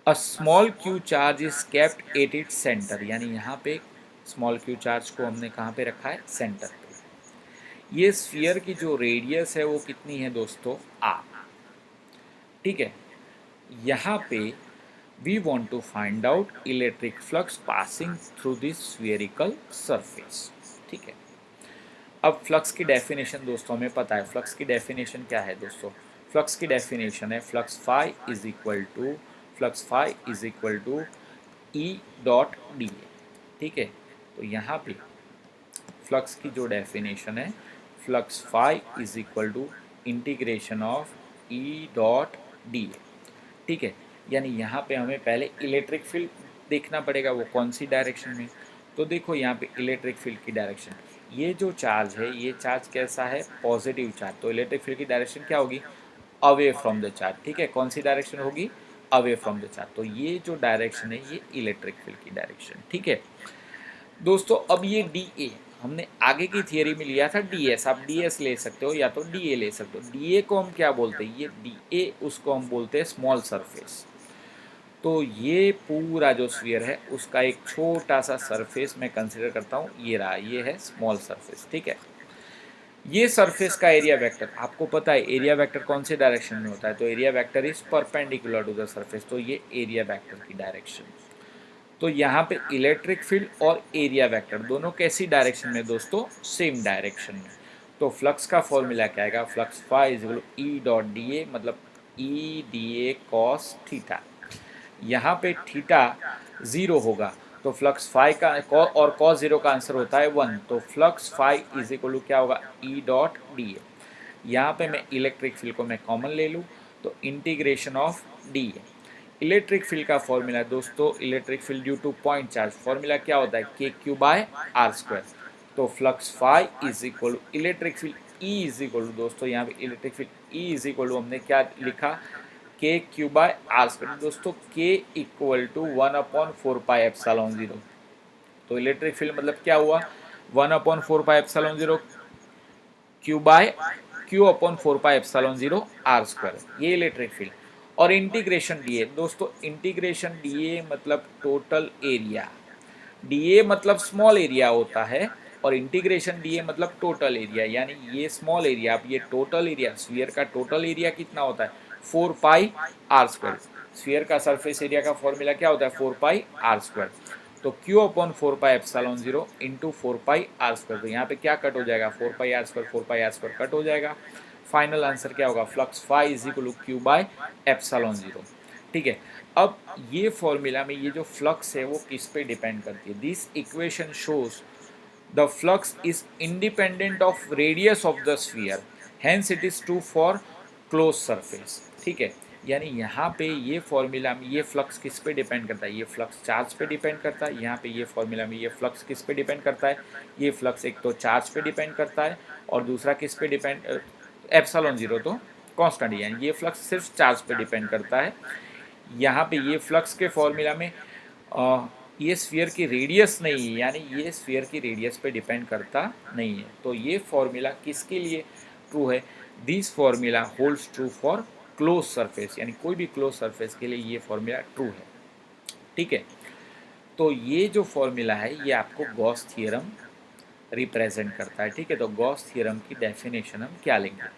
A small Q charge is kept at its centre, यानी यहाँ पे स्मॉल क्यू चार्ज को हमने कहाँ पे रखा है, सेंटर पे। ये स्फीयर की जो रेडियस है वो कितनी है दोस्तों, आर। ठीक है, यहाँ पे we want to find out electric flux passing through this spherical surface। ठीक है, अब फ्लक्स की डेफिनेशन दोस्तों हमें पता है। फ्लक्स की डेफिनेशन क्या है दोस्तों, फ्लक्स की डेफिनेशन है flux phi is equal to E dot D A. ठीक है, तो यहाँ पे फ्लक्स की जो डेफिनेशन है, flux phi is equal to integration of E dot D A. ठीक है, यानी यहाँ पे हमें पहले इलेक्ट्रिक फील्ड देखना पड़ेगा, वो कौन सी डायरेक्शन में। तो देखो यहाँ पे इलेक्ट्रिक फील्ड की डायरेक्शन, ये जो चार्ज है ये चार्ज कैसा है, पॉजिटिव चार्ज। तो इलेक्ट्रिक फील्ड की डायरेक्शन क्या होगी, अवे फ्रॉम द चार्ज। ठीक है, कौन सी डायरेक्शन होगी, अवे फ्रॉम द चार्ज। तो ये जो डायरेक्शन है ये इलेक्ट्रिक फील्ड की डायरेक्शन। ठीक है दोस्तों, अब ये डी ए हमने आगे की थियरी में लिया था डी एस, आप डी एस ले सकते हो या तो डी ए ले सकते हो। डी ए को हम क्या बोलते हैं, ये डी ए उसको हम बोलते हैं स्मॉल सरफेस। तो ये पूरा जो स्फीयर है उसका एक छोटा सा सरफेस मैं कंसिडर करता हूँ, ये रहा, ये है स्मॉल सरफेस। ठीक है, ये सरफेस का एरिया वेक्टर आपको पता है, एरिया वेक्टर कौन से डायरेक्शन में होता है, तो area vector is perpendicular to the surface. तो ये एरिया वेक्टर की डायरेक्शन। तो यहाँ पे इलेक्ट्रिक फील्ड और एरिया वेक्टर दोनों कैसी डायरेक्शन में दोस्तों, सेम डायरेक्शन में। तो फ्लक्स का फॉर्मूला क्या आएगा, flux phi is equal to E dot D A, मतलब E D A cos theta. यहाँ पे थीटा ज़ीरो होगा तो फ्लक्स फाई का और कॉस ज़ीरो का आंसर होता है 1, तो flux phi is equal to क्या होगा, ई डॉट डी ए। यहाँ पे मैं इलेक्ट्रिक फील्ड को मैं कॉमन ले लूँ तो integration of D A. Electric field का फॉर्मूला दोस्तों, electric field due to point charge formula क्या होता है, K Q by R square. तो flux phi is equal to electric field E is equal to, दोस्तों यहाँ पे electric field E is equal to हमने क्या लिखा, के क्यू बाय आर स्क्वायर। दोस्तों K equal to 1/4 pi epsilon zero. तो इलेक्ट्रिक फील्ड मतलब क्या हुआ, 1/4 pi epsilon zero Q by Q/4 pi epsilon zero R square, ये इलेक्ट्रिक फील्ड। और इंटीग्रेशन डी ए, दोस्तों इंटीग्रेशन डी ए मतलब टोटल एरिया, डी ए मतलब स्मॉल एरिया होता है और इंटीग्रेशन डी ए मतलब टोटल एरिया, यानी ये स्मॉल एरिया, अब ये टोटल एरिया, स्फीयर का टोटल एरिया कितना होता है, 4 पाई आर स्क्वायर। स्फीयर का सरफेस एरिया का फॉर्मूला क्या होता है, 4 पाई आर स्क्वायर। तो Q/4 pi epsilon zero into 4 pi R square, तो यहाँ पे क्या कट हो जाएगा, 4 pi R square, 4 pi R square cut हो जाएगा। फाइनल आंसर क्या होगा, flux phi is equal to Q by epsilon zero. ठीक है, अब ये फॉर्मूला में ये जो फ्लक्स है वो किस पे डिपेंड करती है, this equation shows the flux is independent of radius of the sphere, hence it is true for close surface. ठीक है, यानी यहाँ पे ये फॉर्मूला में ये फ्लक्स किस पे डिपेंड करता है, ये फ्लक्स चार्ज पे डिपेंड करता है। यहाँ पे ये फॉर्मूला में ये फ्लक्स किस पे डिपेंड करता है, ये फ्लक्स एक तो चार्ज पे डिपेंड करता है और दूसरा किस पे डिपेंड, एप्सिलॉन जीरो तो कांस्टेंट है, यानी ये फ्लक्स सिर्फ चार्ज पे डिपेंड करता है। यहाँ पे ये फ्लक्स के फॉर्मूला में ये स्फीयर की रेडियस नहीं है, यानी ये स्फीयर की रेडियस पे डिपेंड करता नहीं है। तो ये फॉर्मूला किसके लिए ट्रू है, this formula holds true for close surface, यानी कोई भी क्लोज सरफेस के लिए ये फॉर्मूला ट्रू है। ठीक है, तो ये जो फॉर्मूला है ये आपको गॉस थ्योरम रिप्रेजेंट करता है। ठीक है, तो गॉस थ्योरम की डेफिनेशन हम क्या लेंगे,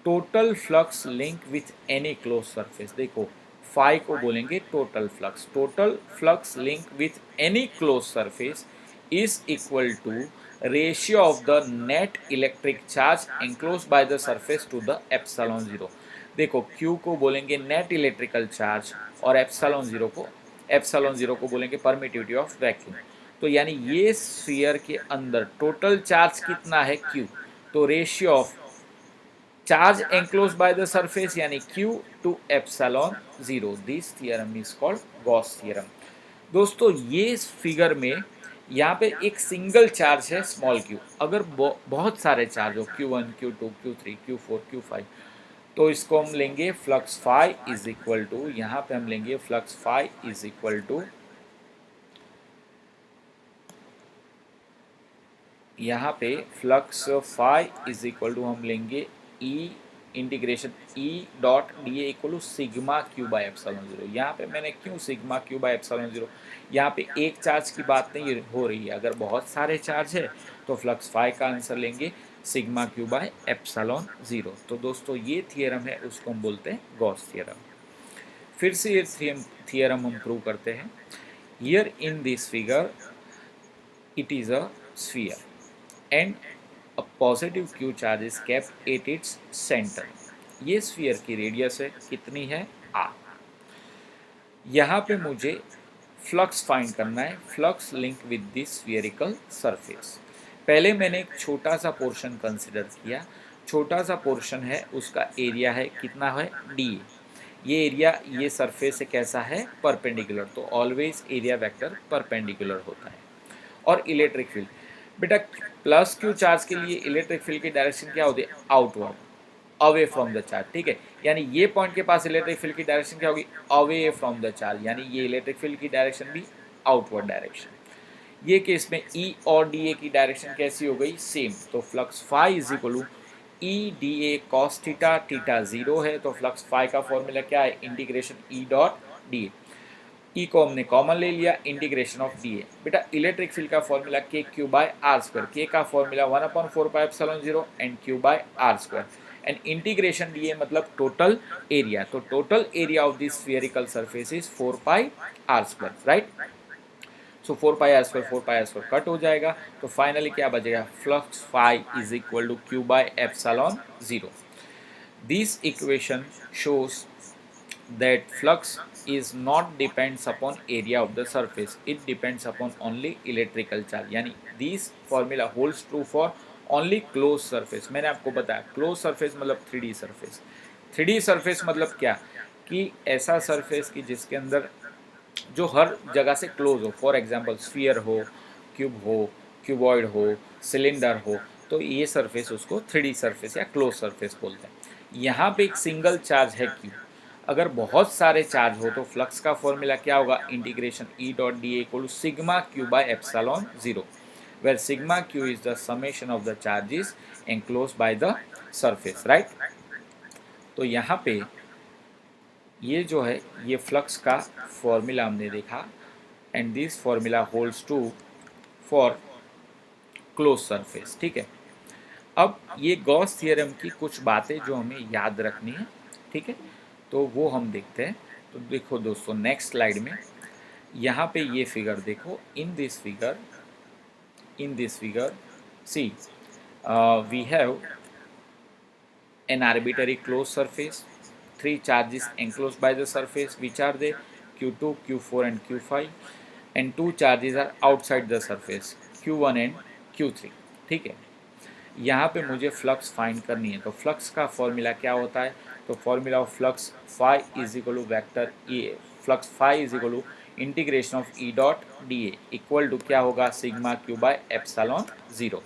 total flux link with any close surface. देखो फाई को बोलेंगे total flux, total flux link with any close surface is equal to ratio of the net electric charge enclose by the surface to the epsilon zero. देखो Q को बोलेंगे नेट इलेक्ट्रिकल चार्ज और एप्सिलॉन जीरो को बोलेंगे परमिटिविटी ऑफ वैक्यूम। तो यानी ये स्फीयर के अंदर टोटल चार्ज कितना है Q, तो ratio of charge enclose by the surface यानी Q to epsilon zero, this theorem is called Gauss theorem. दोस्तों ये फिगर में यहाँ पे एक सिंगल चार्ज है स्मॉल q, अगर बहुत सारे चार्ज हो Q1 Q2 Q3 Q4 Q5, तो इसको हम लेंगे flux phi is equal to, यहाँ पे हम लेंगे flux phi is equal to, यहाँ पे flux phi is equal to हम लेंगे E integration E dot D A equal to sigma Q by epsilon zero. यहाँ पे मैंने क्यों sigma Q by epsilon zero, यहाँ पे एक चार्ज की बात नहीं हो रही है, अगर बहुत सारे चार्ज है तो फ्लक्स फाई का आंसर लेंगे sigma Q by epsilon zero. तो दोस्तों ये थियरम है, उसको हम बोलते हैं गॉस थियरम। फिर से ये थियरम हम प्रूव करते हैं। Here in this figure it is a sphere and a positive q charge is kept at its center। ये स्फीयर की रेडियस है कितनी है r। यहाँ पे मुझे फ्लक्स फाइंड करना है, flux link with this spherical surface. पहले मैंने एक छोटा सा पोर्शन कंसिडर किया, छोटा सा पोर्शन है उसका एरिया है कितना है d, ये एरिया ये सरफेस से कैसा है परपेंडिकुलर, तो ऑलवेज एरिया वेक्टर परपेंडिकुलर होता है। और इलेक्ट्रिक फील्ड, बेटा प्लस क्यू चार्ज के लिए इलेक्ट्रिक फील्ड की डायरेक्शन क्या होती है, outward, away from the charge. ठीक है, यानी ये पॉइंट के पास इलेक्ट्रिक फील्ड की डायरेक्शन क्या होगी, अवे फ्रॉम द चार्ज, यानी ये इलेक्ट्रिक फील्ड की डायरेक्शन भी आउटवर्ड डायरेक्शन। ये केस में ई और डी ए की डायरेक्शन कैसी हो गई, सेम। तो flux phi is equal to E D A cos theta, theta zero है तो फ्लक्स फाई का फॉर्मूला क्या है, integration E dot D A. E को हमने कॉमन ले लिया, इंटीग्रेशन ऑफ डी ए। बेटा इलेक्ट्रिक फील्ड का formula K Q by R square, K का formula 1/4 pi epsilon zero and Q by R square and integration D A मतलब टोटल एरिया, तो total area of this spherical surface is 4 pi R square, right. So 4 pi R square 4 pi R square cut हो जाएगा, तो फाइनली क्या बचेगा, flux phi is equal to Q by epsilon zero. This equation shows that flux is not depends upon area of the surface, it depends upon only electrical charge. यानी this formula holds true for only closed surface. मैंने आपको बताया closed surface मतलब 3D surface. 3D surface मतलब क्या, कि ऐसा surface कि जिसके अंदर जो हर जगह से क्लोज हो, फॉर एग्जांपल स्फीयर हो, क्यूब हो, क्यूबॉइड हो, सिलेंडर हो, तो ये सरफेस उसको 3D सरफेस या क्लोज सरफेस बोलते हैं. यहाँ पे एक सिंगल चार्ज है क्यू. अगर बहुत सारे चार्ज हो तो फ्लक्स का फॉर्मूला क्या होगा, integration E dot D A equal to sigma Q by epsilon zero, where sigma Q is the summation of the charges enclose by the surface, right. तो यहाँ पे ये जो है ये फ्लक्स का फॉर्मूला हमने देखा, and this formula holds true for close surface. ठीक है, अब ये गॉस थ्योरम की कुछ बातें जो हमें याद रखनी है, ठीक है, तो वो हम देखते हैं. तो देखो दोस्तों नेक्स्ट स्लाइड में यहाँ पे ये फिगर देखो, in this figure see we have an arbitrary closed surface, three charges enclosed by the surface, which are they, q2, q4 and q5, and two charges are outside the surface, q1 and q3. ठीक है, यहाँ पे मुझे फ्लक्स फाइंड करनी है, तो फ्लक्स का फॉर्मूला क्या होता है, तो formula of flux phi is equal to vector E, flux phi is equal to integration of E dot D A equal to क्या होगा, sigma Q by epsilon zero.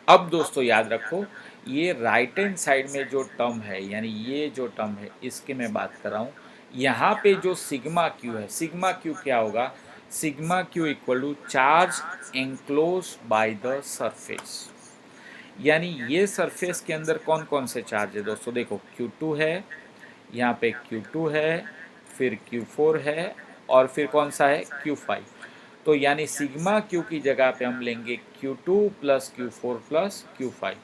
अब दोस्तों याद रखो, ये राइट हैंड साइड में जो टर्म है, यानी ये जो टर्म है इसकी मैं बात कर रहा हूँ. यहाँ पे जो सिग्मा क्यू है, सिग्मा क्यू क्या होगा, sigma Q equal to charge enclose by the surface. यानी ये सरफेस के अंदर कौन कौन से चार्ज है दोस्तों, देखो Q2 है, यहाँ पे Q2 है, फिर Q4 है, और फिर कौन सा है, Q5. तो यानी सिग्मा क्यू की जगह पे हम लेंगे Q2 plus Q4 plus Q5.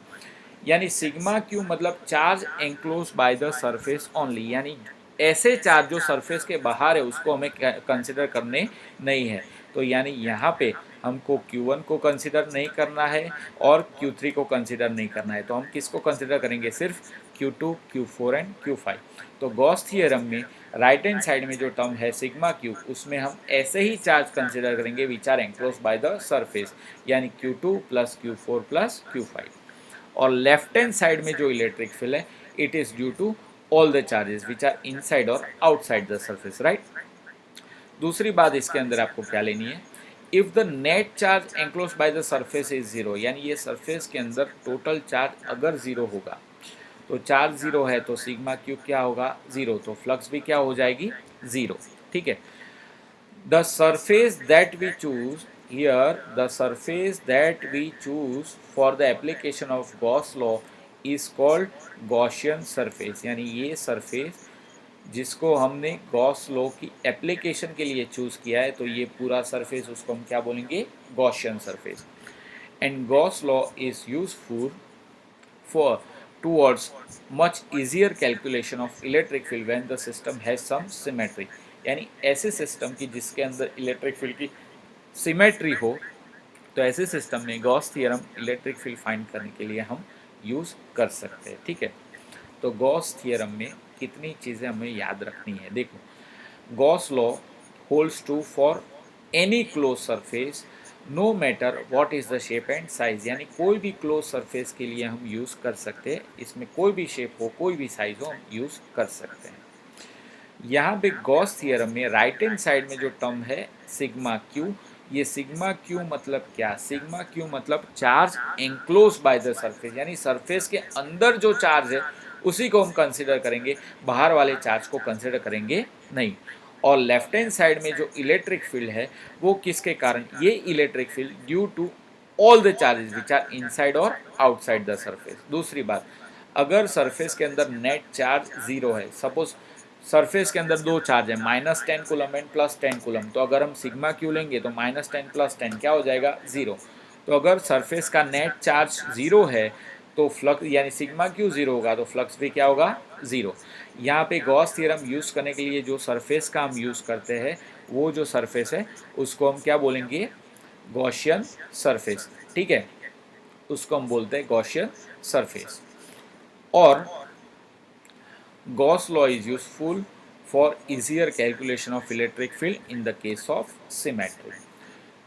यानी सिग्मा क्यू मतलब charge enclose by the surface only, यानी ऐसे चार्ज जो सरफेस के बाहर है उसको हमें कंसिडर करने नहीं है. तो यानी यहाँ पे हमको Q1 को कंसिडर नहीं करना है और Q3 को कंसिडर नहीं करना है, तो हम किसको कंसिडर करेंगे, सिर्फ Q2, Q4 एंड Q5. तो गॉस थ्योरम में राइट हैंड साइड में जो टर्म है सिग्मा क्यू, उसमें हम ऐसे ही चार्ज कंसिडर करेंगे which are enclose by the surface, यानी Q2 plus Q4 plus Q5. और लेफ्ट हैंड साइड में जो इलेक्ट्रिक फील्ड है, it is due to all the charges which are inside और आउटसाइड द सरफेस, राइट. दूसरी बात इसके अंदर आपको क्या लेनी है, if the net charge enclose by the surface is zero, यानी ये सरफेस के अंदर टोटल चार्ज अगर जीरो होगा, तो चार्ज जीरो है तो सिग्मा क्यू क्या होगा, जीरो, तो फ्लक्स भी क्या हो जाएगी, जीरो. ठीक है, the surface that we choose here, the surface that we choose for the application of Gauss law is called Gaussian surface. यानी ये सरफेस जिसको हमने गॉस लॉ की एप्लीकेशन के लिए चूज़ किया है, तो ये पूरा सरफेस उसको हम क्या बोलेंगे, Gaussian surface. And Gauss law is useful for towards much easier calculation of electric field when the system has some symmetry. यानी ऐसे सिस्टम की जिसके अंदर इलेक्ट्रिक फील्ड की सिमेट्री हो, तो ऐसे सिस्टम में Gauss theorem electric field find करने के लिए हम यूज़ कर सकते हैं. ठीक है, तो गॉस थ्योरम में कितनी चीज़ें हमें याद रखनी है, देखो, Gauss law holds true for any close surface no matter what is the shape and size. यानी कोई भी क्लोज सरफेस के लिए हम यूज़ कर सकते हैं, इसमें कोई भी शेप हो, कोई भी साइज हो, हम यूज़ कर सकते हैं. यहाँ पे गॉस थ्योरम में राइट हैंड साइड में जो टर्म है सिग्मा क्यू, ये सिग्मा क्यू मतलब क्या, सिग्मा क्यू मतलब charge enclose by the surface, यानी सरफेस के अंदर जो चार्ज है उसी को हम कंसिडर करेंगे, बाहर वाले चार्ज को कंसिडर करेंगे नहीं. और लेफ्ट हैंड साइड में जो इलेक्ट्रिक फील्ड है वो किसके कारण, ये electric field due to all the charges which are inside और आउटसाइड द सरफेस. दूसरी बात, अगर सरफेस के अंदर नेट चार्ज जीरो है, सपोज सरफेस के अंदर दो चार्ज है, -10 कूलम एंड +10 कूलम, तो अगर हम सिग्मा क्यू लेंगे तो -10 + 10 क्या हो जाएगा, जीरो. तो अगर सरफेस का नेट चार्ज जीरो है तो फ्लक्स यानी सिग्मा क्यू जीरो होगा तो फ्लक्स भी क्या होगा, जीरो। यहाँ पे गॉस थ्योरम यूज़ करने के लिए जो सरफेस का हम यूज़ करते हैं वो जो सरफेस है उसको हम क्या बोलेंगे, गॉसियन सरफेस, ठीक है, उसको हम बोलते हैं गॉसियन सरफेस। और Gauss law is useful for easier calculation of electric field in the case of symmetry.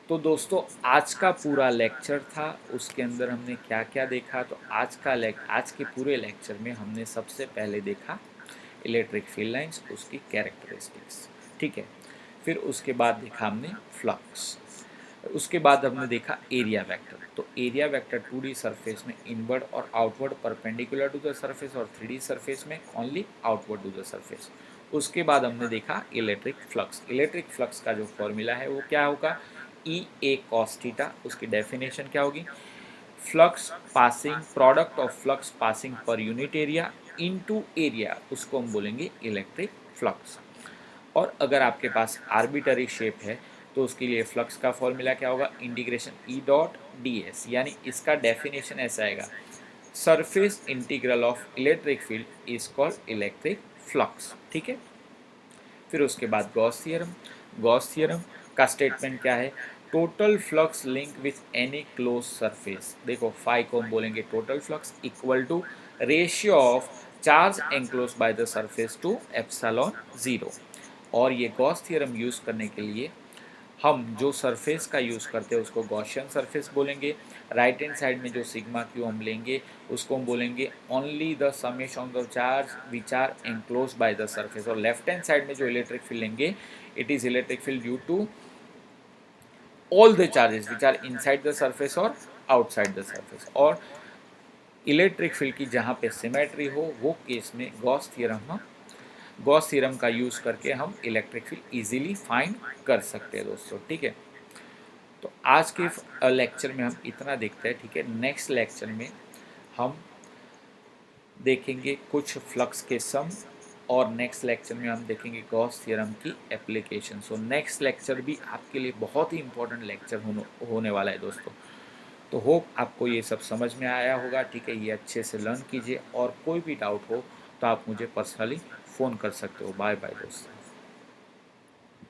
तो दोस्तों आज का पूरा लेक्चर था, उसके अंदर हमने क्या क्या देखा, तो आज के पूरे लेक्चर में हमने सबसे पहले देखा इलेक्ट्रिक फील्ड लाइंस, उसकी कैरेक्टरिस्टिक्स, ठीक है। फिर उसके बाद देखा हमने फ्लक्स, उसके बाद हमने देखा एरिया वेक्टर। तो एरिया वेक्टर 2D सरफेस में इनवर्ड और outward perpendicular to the surface और 3D सरफेस में only outward to the surface. उसके बाद हमने देखा इलेक्ट्रिक फ्लक्स। इलेक्ट्रिक फ्लक्स का जो फॉर्मूला है वो क्या होगा, ई ए कॉस थीटा। उसकी डेफिनेशन क्या होगी, flux passing, product of flux passing per unit area into area, उसको हम बोलेंगे इलेक्ट्रिक फ्लक्स। और अगर आपके पास आर्बिटरी शेप है तो उसके लिए फ्लक्स का फॉर्मूला क्या होगा, integration E dot D S, यानी इसका डेफिनेशन ऐसा आएगा, surface integral of electric field is called electric flux, ठीक है। फिर उसके बाद गॉस थ्योरम। गॉस थ्योरम का स्टेटमेंट क्या है, total flux link with any close surface, देखो फाई को हम बोलेंगे total flux equal to ratio of charge enclose by the surface to epsilon zero. और ये गॉस थ्योरम यूज़ करने के लिए हम जो सरफेस का यूज़ करते हैं उसको गॉसियन सरफेस बोलेंगे। राइट हैंड साइड में जो सिग्मा क्यू हम लेंगे उसको हम बोलेंगे only the summation of the charge which are enclose by the surface. और लेफ्ट हैंड साइड में जो इलेक्ट्रिक फील्ड लेंगे, it is electric field due to all the charges which are inside the surface और आउटसाइड द सरफेस। और इलेक्ट्रिक फील्ड की जहाँ पे सिमेट्री हो वो केस में गॉस थ्योरम का यूज़ करके हम इलेक्ट्रिक फील्ड इजीली फाइंड कर सकते हैं दोस्तों, ठीक है। तो आज के लेक्चर में हम इतना देखते हैं, ठीक है। नेक्स्ट लेक्चर में हम देखेंगे कुछ फ्लक्स के सम, और नेक्स्ट लेक्चर में हम देखेंगे गॉस थ्योरम की एप्लीकेशन। सो नेक्स्ट लेक्चर भी आपके लिए बहुत ही इंपॉर्टेंट लेक्चर होने वाला है दोस्तों। तो होप आपको ये सब समझ में आया होगा, ठीक है। ये अच्छे से लर्न कीजिए और कोई भी डाउट हो तो आप मुझे पर्सनली फ़ोन कर सकते हो। बाय बाय दोस्तों।